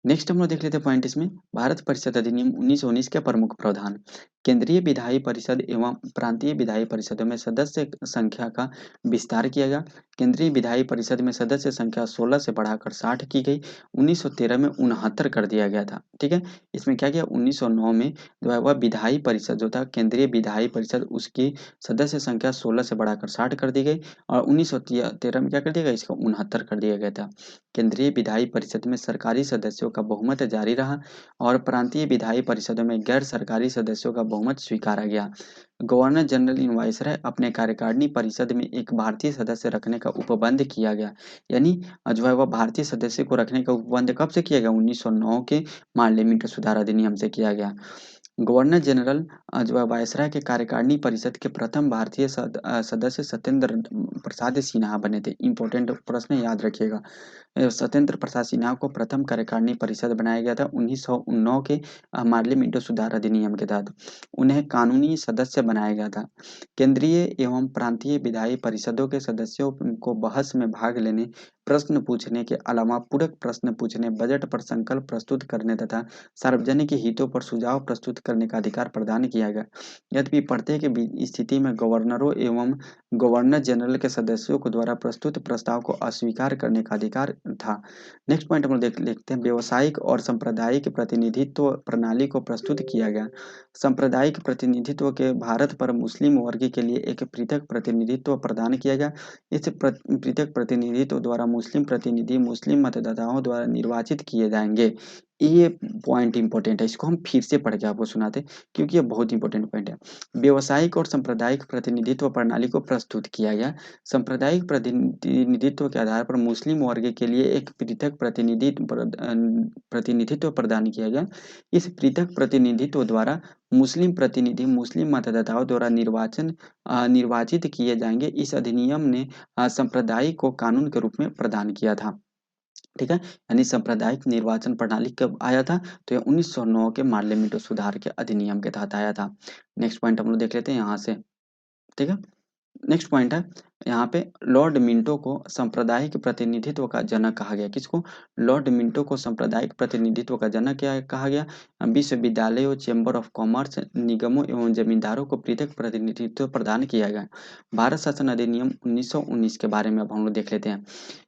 नेक्स्ट हम लोग देख लेते हैं पॉइंट इसमें। भारत परिषद अधिनियम 1919 के प्रमुख प्रावधान। केंद्रीय विधायी परिषद एवं प्रांतीय विधायी परिषदों में सदस्य संख्या का विस्तार किया गया। केंद्रीय विधायी परिषद में सदस्य संख्या 16 से बढ़ाकर 60 की गई। 1913 में 69 कर दिया गया था। ठीक है, इसमें क्या किया, 1909 में जो है वह विधायी परिषद जो था, केंद्रीय विधायी परिषद, उसकी सदस्य संख्या 16 से बढ़ाकर 60 कर दी गई, और 1913 में क्या कर दिया गया, इसको 69 कर दिया गया था। केंद्रीय विधायी परिषद में सरकारी सदस्यों का बहुमत जारी रहा और प्रांतीय विधायी परिषदों में गैर सरकारी सदस्यों का बहुमत स्वीकारा गया। गवर्नर जनरल इन वायसराय अपने कार्यकारिणी परिषद में एक भारतीय सदस्य रखने का उपबंध किया गया। यानी जो है वह भारतीय सदस्य को रखने का उपबंध कब से किया गया, 1909 के मार्ले मिंटो सुधार अधिनियम से किया गया। गवर्नर जनरल जो है वायसराय के कार्यकारिणी परिषद के प्रथम भारतीय सदस्य सत्येंद्र प्रसाद सिन्हा बने थे। इंपॉर्टेंट प्रश्न याद रखिएगा। सत्येंद्र प्रसाद सिन्हा को प्रथम कार्यकारिणी परिषद बनाया गया था 1909 के मार्ले मिंटो सुधार अधिनियम के तहत। उन्हें कानूनी सदस्य बनाया गया था। केंद्रीय एवं प्रांतीय विधायी परिषदों के सदस्यों को बहस में भाग लेने, प्रश्न पूछने के अलावा पूरक प्रश्न पूछने, बजट पर संकल्प प्रस्तुत करने तथा सार्वजनिक हितों पर सुझाव प्रस्तुत करने का अधिकार प्रदान किया गया। यद्यपि प्रत्येक स्थिति में गवर्नरों एवं गवर्नर जनरल के सदस्यों को द्वारा प्रस्तुत प्रस्ताव को अस्वीकार करने का अधिकार था। नेक्स्ट पॉइंट हम लोग देख लेते हैं। व्यावसायिक और सांप्रदायिक प्रतिनिधित्व प्रणाली को प्रस्तुत किया गया। सांप्रदायिक प्रतिनिधित्व के भारत पर मुस्लिम वर्ग के लिए एक पृथक प्रतिनिधित्व प्रदान किया गया। इस पृथक प्रतिनिधित्व द्वारा मुस्लिम प्रतिनिधि मुस्लिम मतदाताओं द्वारा निर्वाचित किए जाएंगे। ये पॉइंट इंपॉर्टेंट है, इसको हम फिर से पढ़ के आपको सुनाते क्योंकि ये बहुत इंपॉर्टेंट पॉइंट है। व्यावसायिक और सांप्रदायिक प्रतिनिधित्व प्रणाली को प्रस्तुत किया गया। सांप्रदायिक प्रतिनिधित्व के आधार पर मुस्लिम वर्ग के लिए एक पृथक प्रतिनिधित्व प्रदान किया गया। इस पृथक प्रतिनिधित्व द्वारा मुस्लिम प्रतिनिधि मुस्लिम मतदाताओं द्वारा निर्वाचित किए जाएंगे। इस अधिनियम ने सांप्रदायिक को कानून के रूप में प्रदान किया था। ठीक है, यानी सांप्रदायिक निर्वाचन प्रणाली कब आया था, तो ये 1909 के मार्ले मिंटो सुधार के अधिनियम के तहत आया था। नेक्स्ट पॉइंट हम लोग देख लेते हैं यहाँ से। ठीक है, नेक्स्ट पॉइंट है यहाँ पे, लॉर्ड मिंटो को सांप्रदायिक प्रतिनिधित्व का जनक कहा गया। किसको, लॉर्ड मिंटो को सांप्रदायिक प्रतिनिधित्व का जनक क्या कहा गया। विश्वविद्यालयों, चैम्बर ऑफ कॉमर्स, निगमों एवं जमींदारों को पृथक प्रतिनिधित्व प्रदान किया गया। भारत शासन अधिनियम 1919 के बारे में अब हम लोग देख लेते हैं।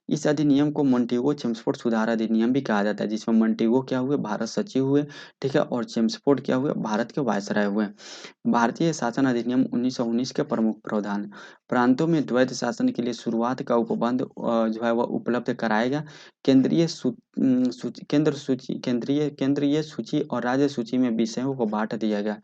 इस अधिनियम को मोंटेगो चेम्सफोर्ड सुधार अधिनियम भी कहा जाता है, जिसमें मोंटेगो क्या हुए, भारत सचिव हुए, ठीक है, और चेम्सफोर्ड क्या हुए, भारत के वायसराय हुए। भारतीय शासन अधिनियम 1919 के प्रमुख प्रावधान। प्रांतों में द्वैध शासन के लिए शुरुआत का उपबंध जो है वह उपलब्ध कराया गया। केंद्रीय केंद्रीय सूची और राज्य सूची में विषयों को बांट दिया गया।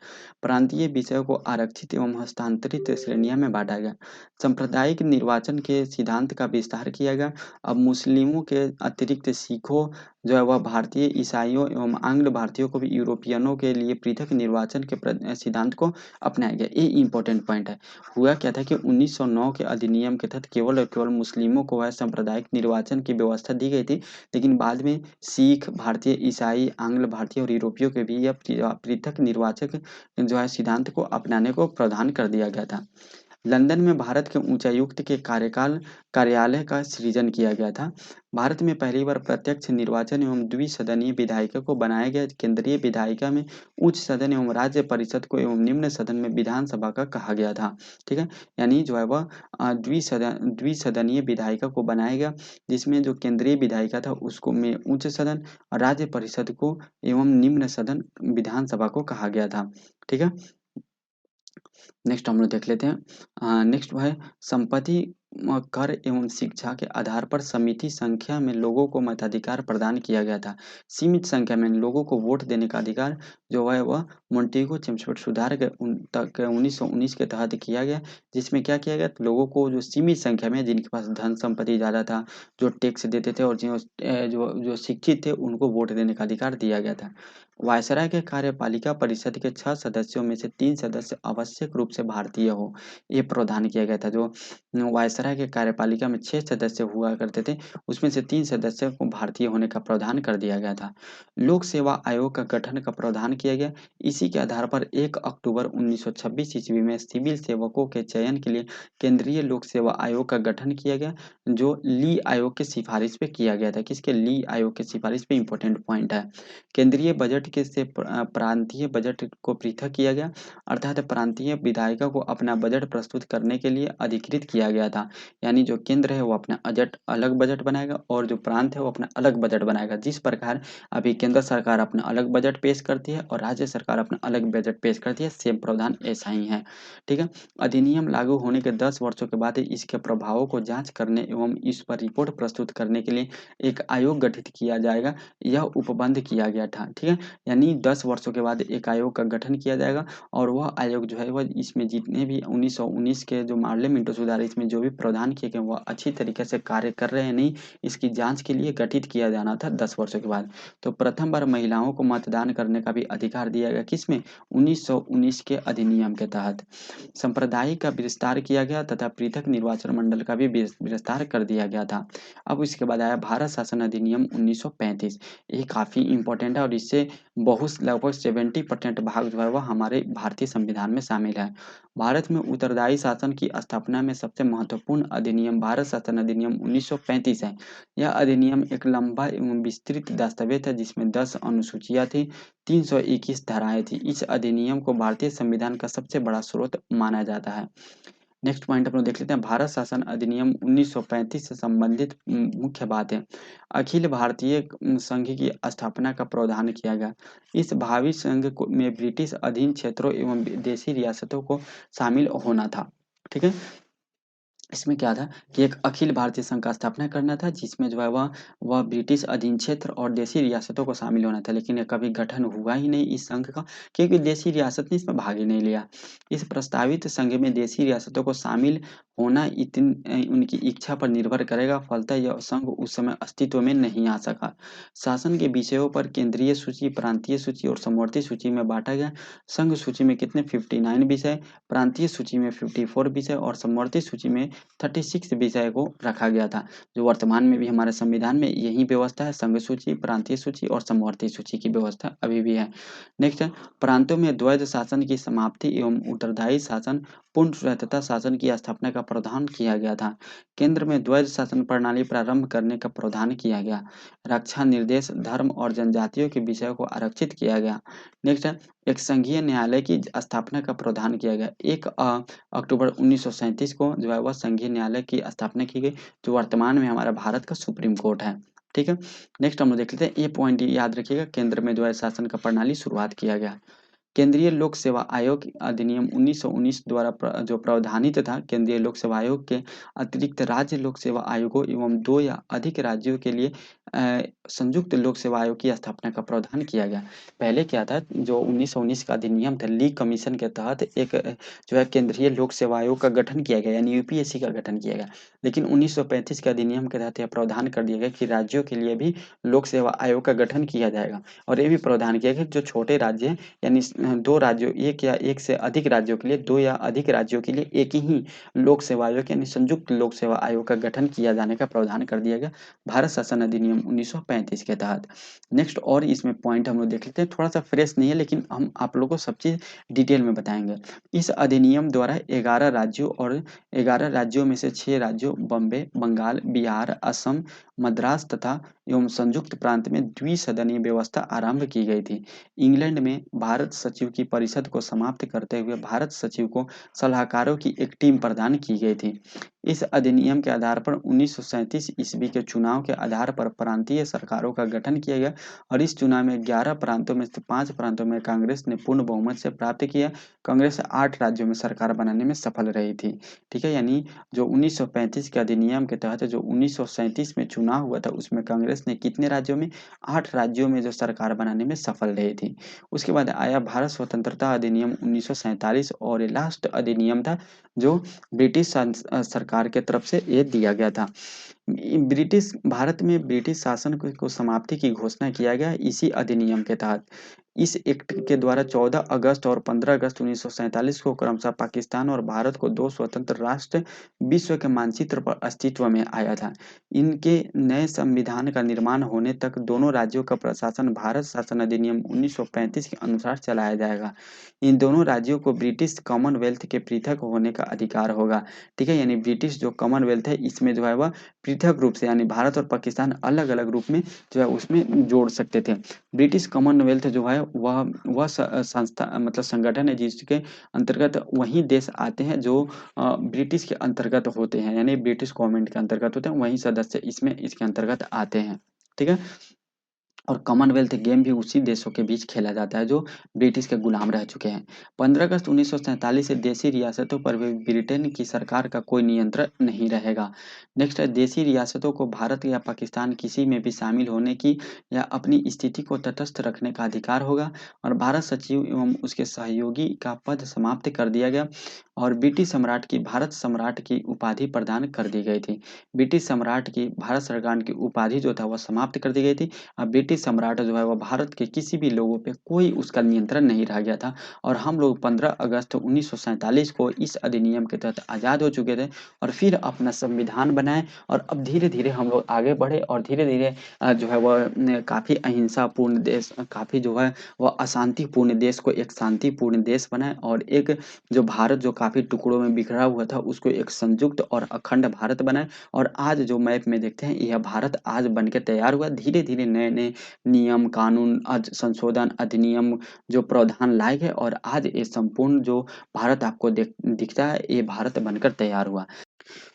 प्रांतीय विषयों को आरक्षित एवं हस्तांतरित श्रेणियों में बांटा गया। सांप्रदायिक निर्वाचन के सिद्धांत का विस्तार किया गया। अब मुस्लिमों के अतिरिक्त सिखों जो है वह भारतीय ईसाइयों एवं आंग्ल भारतीयों को भी यूरोपियनों के लिए पृथक निर्वाचन के सिद्धांत को अपनाया गया। ये इंपॉर्टेंट पॉइंट है। हुआ क्या था कि 1909 के अधिनियम के तहत केवल और केवल मुस्लिमों को वह सांप्रदायिक निर्वाचन की व्यवस्था दी गई थी, लेकिन बाद में सिख, भारतीय ईसाई, आंग्ल भारतीय और यूरोपियों के भी यह पृथक निर्वाचक जो है सिद्धांत को अपनाने को प्रावधान कर दिया गया था। लंदन में भारत के उच्चायुक्त के कार्यालय का सृजन किया गया था। भारत में पहली बार प्रत्यक्ष निर्वाचन एवं द्विसदनीय विधायिका को बनाया गया। केंद्रीय विधायिका में उच्च सदन एवं राज्य परिषद को एवं निम्न सदन में विधानसभा का कहा गया था। ठीक है, यानी जो है वह द्विसदनीय विधायिका को बनाया गया, जिसमें जो केंद्रीय विधायिका था उसको में उच्च सदन और राज्य परिषद को एवं निम्न सदन विधानसभा को कहा गया था। ठीक है, नेक्स्ट हम लोग देख लेते हैं। नेक्स्ट है संपत्ति कर एवं शिक्षा के आधार पर समिति संख्या में लोगों को मताधिकार प्रदान किया गया था। सीमित संख्या में लोगों को वोट देने का अधिकार जो है वह मोंटेगो चेम्सफोर्ड सुधार के 1919 के तहत किया गया, जिसमें क्या किया गया, लोगों को जो सीमित संख्या में जिनके पास धन संपत्ति ज़्यादा था, जो टैक्स देते थे और जो शिक्षित थे उनको वोट देने का अधिकार दिया गया था। वायसराय के कार्यपालिका परिषद के 6 सदस्यों में से 3 सदस्य आवश्यक रूप से भारतीय हो, ये प्रावधान किया गया था। जो वायसराय के कार्यपालिका में 6 सदस्य हुआ करते थे, उसमें से 3 सदस्य को भारतीय होने का प्रावधान कर दिया गया था। लोक सेवा आयोग का गठन का प्रावधान किया गया। इसी के आधार पर 1 अक्टूबर 1926 ईस्वी में सिविल सेवकों के चयन के लिए केंद्रीय लोक सेवा आयोग का गठन किया गया, जो ली आयोग की सिफारिश पे किया गया था। किसके? ली आयोग की सिफारिश पे इंपॉर्टेंट पॉइंट है। केंद्रीय बजट के से प्रांतीय बजट को पृथक किया गया, अर्थात प्रांतीय विधायिका को अपना बजट प्रस्तुत करने के लिए अधिकृत किया गया था। यानी जो केंद्र है वो अपना अलग बजट बनाएगा और जो प्रांत है वो अपना अलग बजट बनाएगा। जिस प्रकार अभी केंद्र सरकार अपना अलग बजट पेश करती है और राज्य सरकार अपना अलग बजट पेश करती है, सेम प्रावधान ऐसा ही है। ठीक है, अधिनियम लागू होने के 10 वर्षों के बाद इसके प्रभावों को जांच करने एवं इस पर रिपोर्ट प्रस्तुत करने के लिए एक आयोग गठित किया जाएगा, यह उपबंध किया गया था। ठीक है, यानी 10 वर्षों के बाद एक आयोग का गठन किया जाएगा और वह आयोग जो है वह इसमें जितने भी 1919 के जो मार्ले मिंटो सुधार इसमें जो भी प्रावधान किए गए वह अच्छी तरीके से कार्य कर रहे हैं नहीं, इसकी जांच के लिए गठित किया जाना था 10 वर्षों के बाद। तो प्रथम बार महिलाओं को मतदान करने का भी अधिकार दिया गया, किसमें? 1919 के अधिनियम के तहत। संप्रदाय का विस्तार किया गया तथा पृथक निर्वाचन मंडल का भी विस्तार कर दिया गया था। अब इसके बाद आया भारत शासन अधिनियम 1935। ये काफ़ी इंपॉर्टेंट है और इससे बहुत लगभग 70% भाग जो है वह हमारे भारतीय संविधान में शामिल है। भारत में उत्तरदायी शासन की स्थापना में सबसे महत्वपूर्ण अधिनियम भारत शासन अधिनियम 1935 है। यह अधिनियम एक लंबा एवं विस्तृत दस्तावेज है जिसमें 10 अनुसूचियां थी, 321 धाराएं थी। इस अधिनियम को भारतीय संविधान का सबसे बड़ा स्रोत माना जाता है। नेक्स्ट पॉइंट हम लोग देख लेते हैं, भारत शासन अधिनियम 1935 से संबंधित मुख्य बातें। अखिल भारतीय संघ की स्थापना का प्रावधान किया गया। इस भावी में ब्रिटिश अधीन क्षेत्रों एवं विदेशी रियासतों को शामिल होना था। ठीक है, इसमें क्या था कि एक अखिल भारतीय संघ का स्थापना करना था, जिसमें जो है वह ब्रिटिश अधीन क्षेत्र और देशी रियासतों को शामिल होना था, लेकिन ये कभी गठन हुआ ही नहीं इस संघ का, क्योंकि देशी रियासत ने इसमें भाग ही नहीं लिया। इस प्रस्तावित संघ में देशी रियासतों को शामिल होना उनकी इच्छा पर निर्भर करेगा, फलतः यह संघ उस समय अस्तित्व में नहीं आ सका। शासन के विषयों पर केंद्रीय सूची, प्रांतीय सूची और समवर्ती सूची में बांटा गया। संघ सूची में कितने? 59 विषय, प्रांतीय सूची में 54 विषय और समवर्ती सूची में 36 विषय को रखा गया था। जो वर्तमान में भी हमारे संविधान में यही व्यवस्था है, संघ सूची, प्रांतीय सूची और समवर्ती सूची की व्यवस्था अभी भी है। नेक्स्ट है, प्रांतों में द्वैध शासन की समाप्ति एवं उत्तरदायी शासन, पूर्ण स्वायत्तता शासन की स्थापना का प्रावधान किया गया था। केंद्र में द्वैध शासन प्रणाली प्रारंभ करने का प्रावधान किया गया। रक्षा निर्देश, धर्म और जनजातियों के विषयों को आरक्षित किया गया। नेक्स्ट है, एक संघीय न्यायालय की स्थापना का प्रावधान किया गया। 1 अक्टूबर 1937 को जो है वह संघीय न्यायालय की स्थापना की गई, जो वर्तमान में हमारा भारत का सुप्रीम कोर्ट है। ठीक है, नेक्स्ट हम लोग देख लेते हैं, ये पॉइंट याद रखिएगा, केंद्र में जो है शासन का प्रणाली शुरुआत किया गया। केंद्रीय लोक सेवा आयोग अधिनियम 1919 द्वारा जो प्रावधानित था, केंद्रीय लोक सेवा आयोग के अतिरिक्त राज्य लोक सेवा आयोगों एवं 2 या अधिक राज्यों के लिए संयुक्त लोक सेवा आयोग की स्थापना का प्रावधान किया गया। पहले क्या था, जो 1919 का अधिनियम था, ली कमीशन के तहत एक जो है केंद्रीय लोक सेवा आयोग का गठन किया गया, यानी यूपीएससी का गठन किया गया। लेकिन 1935 के अधिनियम के तहत यह प्रावधान कर दिया गया कि राज्यों के लिए भी लोक सेवा आयोग का गठन किया जाएगा, और ये भी प्रावधान किया गया कि जो छोटे राज्य हैं, यानी 2 राज्यों, एक या एक से अधिक राज्यों के लिए, 2 या अधिक राज्यों के लिए एक ही लोक सेवा आयोग यानी संयुक्त लोक सेवा आयोग का गठन किया जाने का प्रावधान कर दिया गया भारत शासन अधिनियम 1935 के तहत। नेक्स्ट और इसमें पॉइंट हम लोग देख लेते हैं, थोड़ा-सा फ्रेश नहीं है लेकिन हम आप लोगों को सब चीज़ डिटेल में बताएँगे। इस अधिनियम द्वारा 11 राज्यों और 11 राज्यों में से 6 राज्यों बॉम्बे, बंगाल, बिहार, असम, मद्रास तथा एवं संयुक्त प्रांत में द्विसदनीय व्यवस्था आरंभ की गई थी। इंग्लैंड में भारत सचिव की परिषद को समाप्त करते हुए भारत सचिव को सलाहकारों की एक टीम प्रदान की गई थी। इस अधिनियम के आधार पर 1937 ईस्वी के चुनाव के आधार पर प्रांतीय सरकारों का गठन किया गया, और इस चुनाव में 11 प्रांतों में से 5 प्रांतों में कांग्रेस ने पूर्ण बहुमत से प्राप्त किया। कांग्रेस 8 राज्यों में सरकार बनाने में सफल रही थी। ठीक है, यानी जो 1935 के अधिनियम के तहत जो 1937 में चुनाव हुआ था, उसमें कांग्रेस ने कितने राज्यों में, 8 राज्यों में जो सरकार बनाने में सफल रही थी। उसके बाद आया भारत स्वतंत्रता अधिनियम 1947, और ये लास्ट अधिनियम था जो ब्रिटिश सरकार के तरफ से ये दिया गया था। ब्रिटिश भारत में ब्रिटिश शासन को समाप्ति की घोषणा किया गया इसी अधिनियम के तहत। इस एक्ट के द्वारा 14 अगस्त और 15 अगस्त 1947 को क्रमशः पाकिस्तान और भारत को 2 स्वतंत्र राष्ट्र विश्व के मानचित्र पर अस्तित्व में आया था। इनके नए संविधान का निर्माण होने तक दोनों राज्यों का प्रशासन भारत शासन अधिनियम 1935 के अनुसार चलाया जाएगा। इन दोनों राज्यों को ब्रिटिश कॉमनवेल्थ के पृथक होने का अधिकार होगा। ठीक है, यानी ब्रिटिश जो कॉमनवेल्थ है, इसमें जो है वह पृथक रूप से, यानी भारत और पाकिस्तान अलग-अलग रूप में जो है उसमें जोड़ सकते थे। ब्रिटिश कॉमनवेल्थ जो है वह संस्था मतलब संगठन है जिसके अंतर्गत वही देश आते हैं जो ब्रिटिश के अंतर्गत होते हैं, यानी ब्रिटिश गवर्नमेंट के अंतर्गत होते हैं, वही सदस्य इसमें इसके अंतर्गत आते हैं। ठीक है, और कॉमनवेल्थ गेम भी उसी देशों के बीच खेला जाता है जो ब्रिटिश के गुलाम रह चुके हैं। 15 अगस्त 1947 से देशी रियासतों पर भी ब्रिटेन की सरकार का कोई नियंत्रण नहीं रहेगा। नेक्स्ट है, देशी रियासतों को भारत या पाकिस्तान किसी में भी शामिल होने की या अपनी स्थिति को तटस्थ रखने का अधिकार होगा, और भारत सचिव एवं उसके सहयोगी का पद समाप्त कर दिया गया, और ब्रिटिश सम्राट की भारत सम्राट की उपाधि प्रदान कर दी गई थी। ब्रिटिश सम्राट की भारत सरकार की उपाधि जो था वह समाप्त कर दी गई थी। ब्रिटिश सम्राट जो है वह भारत के किसी भी लोगों पे कोई उसका नियंत्रण नहीं रह गया था, और हम लोग 15 अगस्त 1947 को इस अधिनियम के तहत आज़ाद हो चुके थे, और फिर अपना संविधान बनाए, और अब धीरे-धीरे हम लोग आगे बढ़े, और धीरे-धीरे जो है वह काफ़ी अहिंसापूर्ण देश, काफ़ी जो है वह अशांतिपूर्ण देश को एक शांतिपूर्ण देश बनाए, और एक जो भारत जो काफ़ी टुकड़ों में बिखरा हुआ था उसको एक संयुक्त और अखंड भारत बनाए, और आज जो मैप में देखते हैं यह भारत आज बन के तैयार हुआ। धीरे-धीरे नए-नए नियम, कानून, संशोधन, अधिनियम जो प्रावधान लाए गए, और आज ये संपूर्ण जो भारत आपको दिखता है, ये भारत बनकर तैयार हुआ।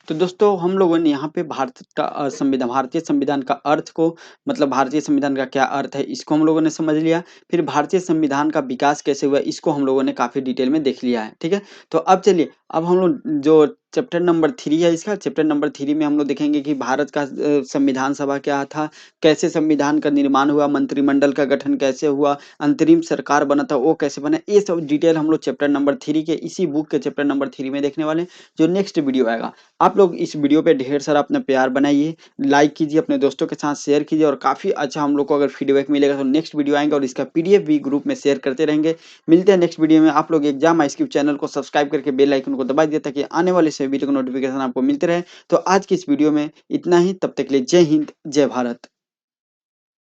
तो दोस्तों हम लोगों ने यहाँ पे भारत का संविधान, भारतीय संविधान का अर्थ को, मतलब भारतीय संविधान का क्या अर्थ है इसको हम लोगों ने समझ लिया। फिर भारतीय संविधान का विकास कैसे हुआ इसको हम लोगों ने काफ़ी डिटेल में देख लिया है, ठीक है? तो अब चलिए, अब हम लोग जो चैप्टर नंबर 3 है इसका, चैप्टर नंबर 3 में हम लोग देखेंगे कि भारत का संविधान सभा क्या था, कैसे संविधान का निर्माण हुआ, मंत्रिमंडल का गठन कैसे हुआ, अंतरिम सरकार बना था वो कैसे बना, ये सब डिटेल हम लोग चैप्टर नंबर 3 के इसी बुक के चैप्टर नंबर 3 में देखने वाले हैं, जो नेक्स्ट वीडियो आएगा। आप लोग इस वीडियो पे ढेर सारा अपना प्यार बनाइए, लाइक कीजिए, अपने दोस्तों के साथ शेयर कीजिए, और काफ़ी अच्छा हम लोग को अगर फीडबैक मिलेगा तो नेक्स्ट वीडियो आएँगे, और इसका पीडीएफ भी ग्रुप में शेयर करते रहेंगे। मिलते हैं नेक्स्ट वीडियो में। आप लोग एग्जाम आईक्यूब चैनल को सब्सक्राइब करके बेल आइकन को दबा दीजिए ताकि आने वाले सभी वीडियो का नोटिफिकेशन आपको मिलते रहे। तो आज की इस वीडियो में इतना ही, तब तक के लिए जय हिंद, जय भारत।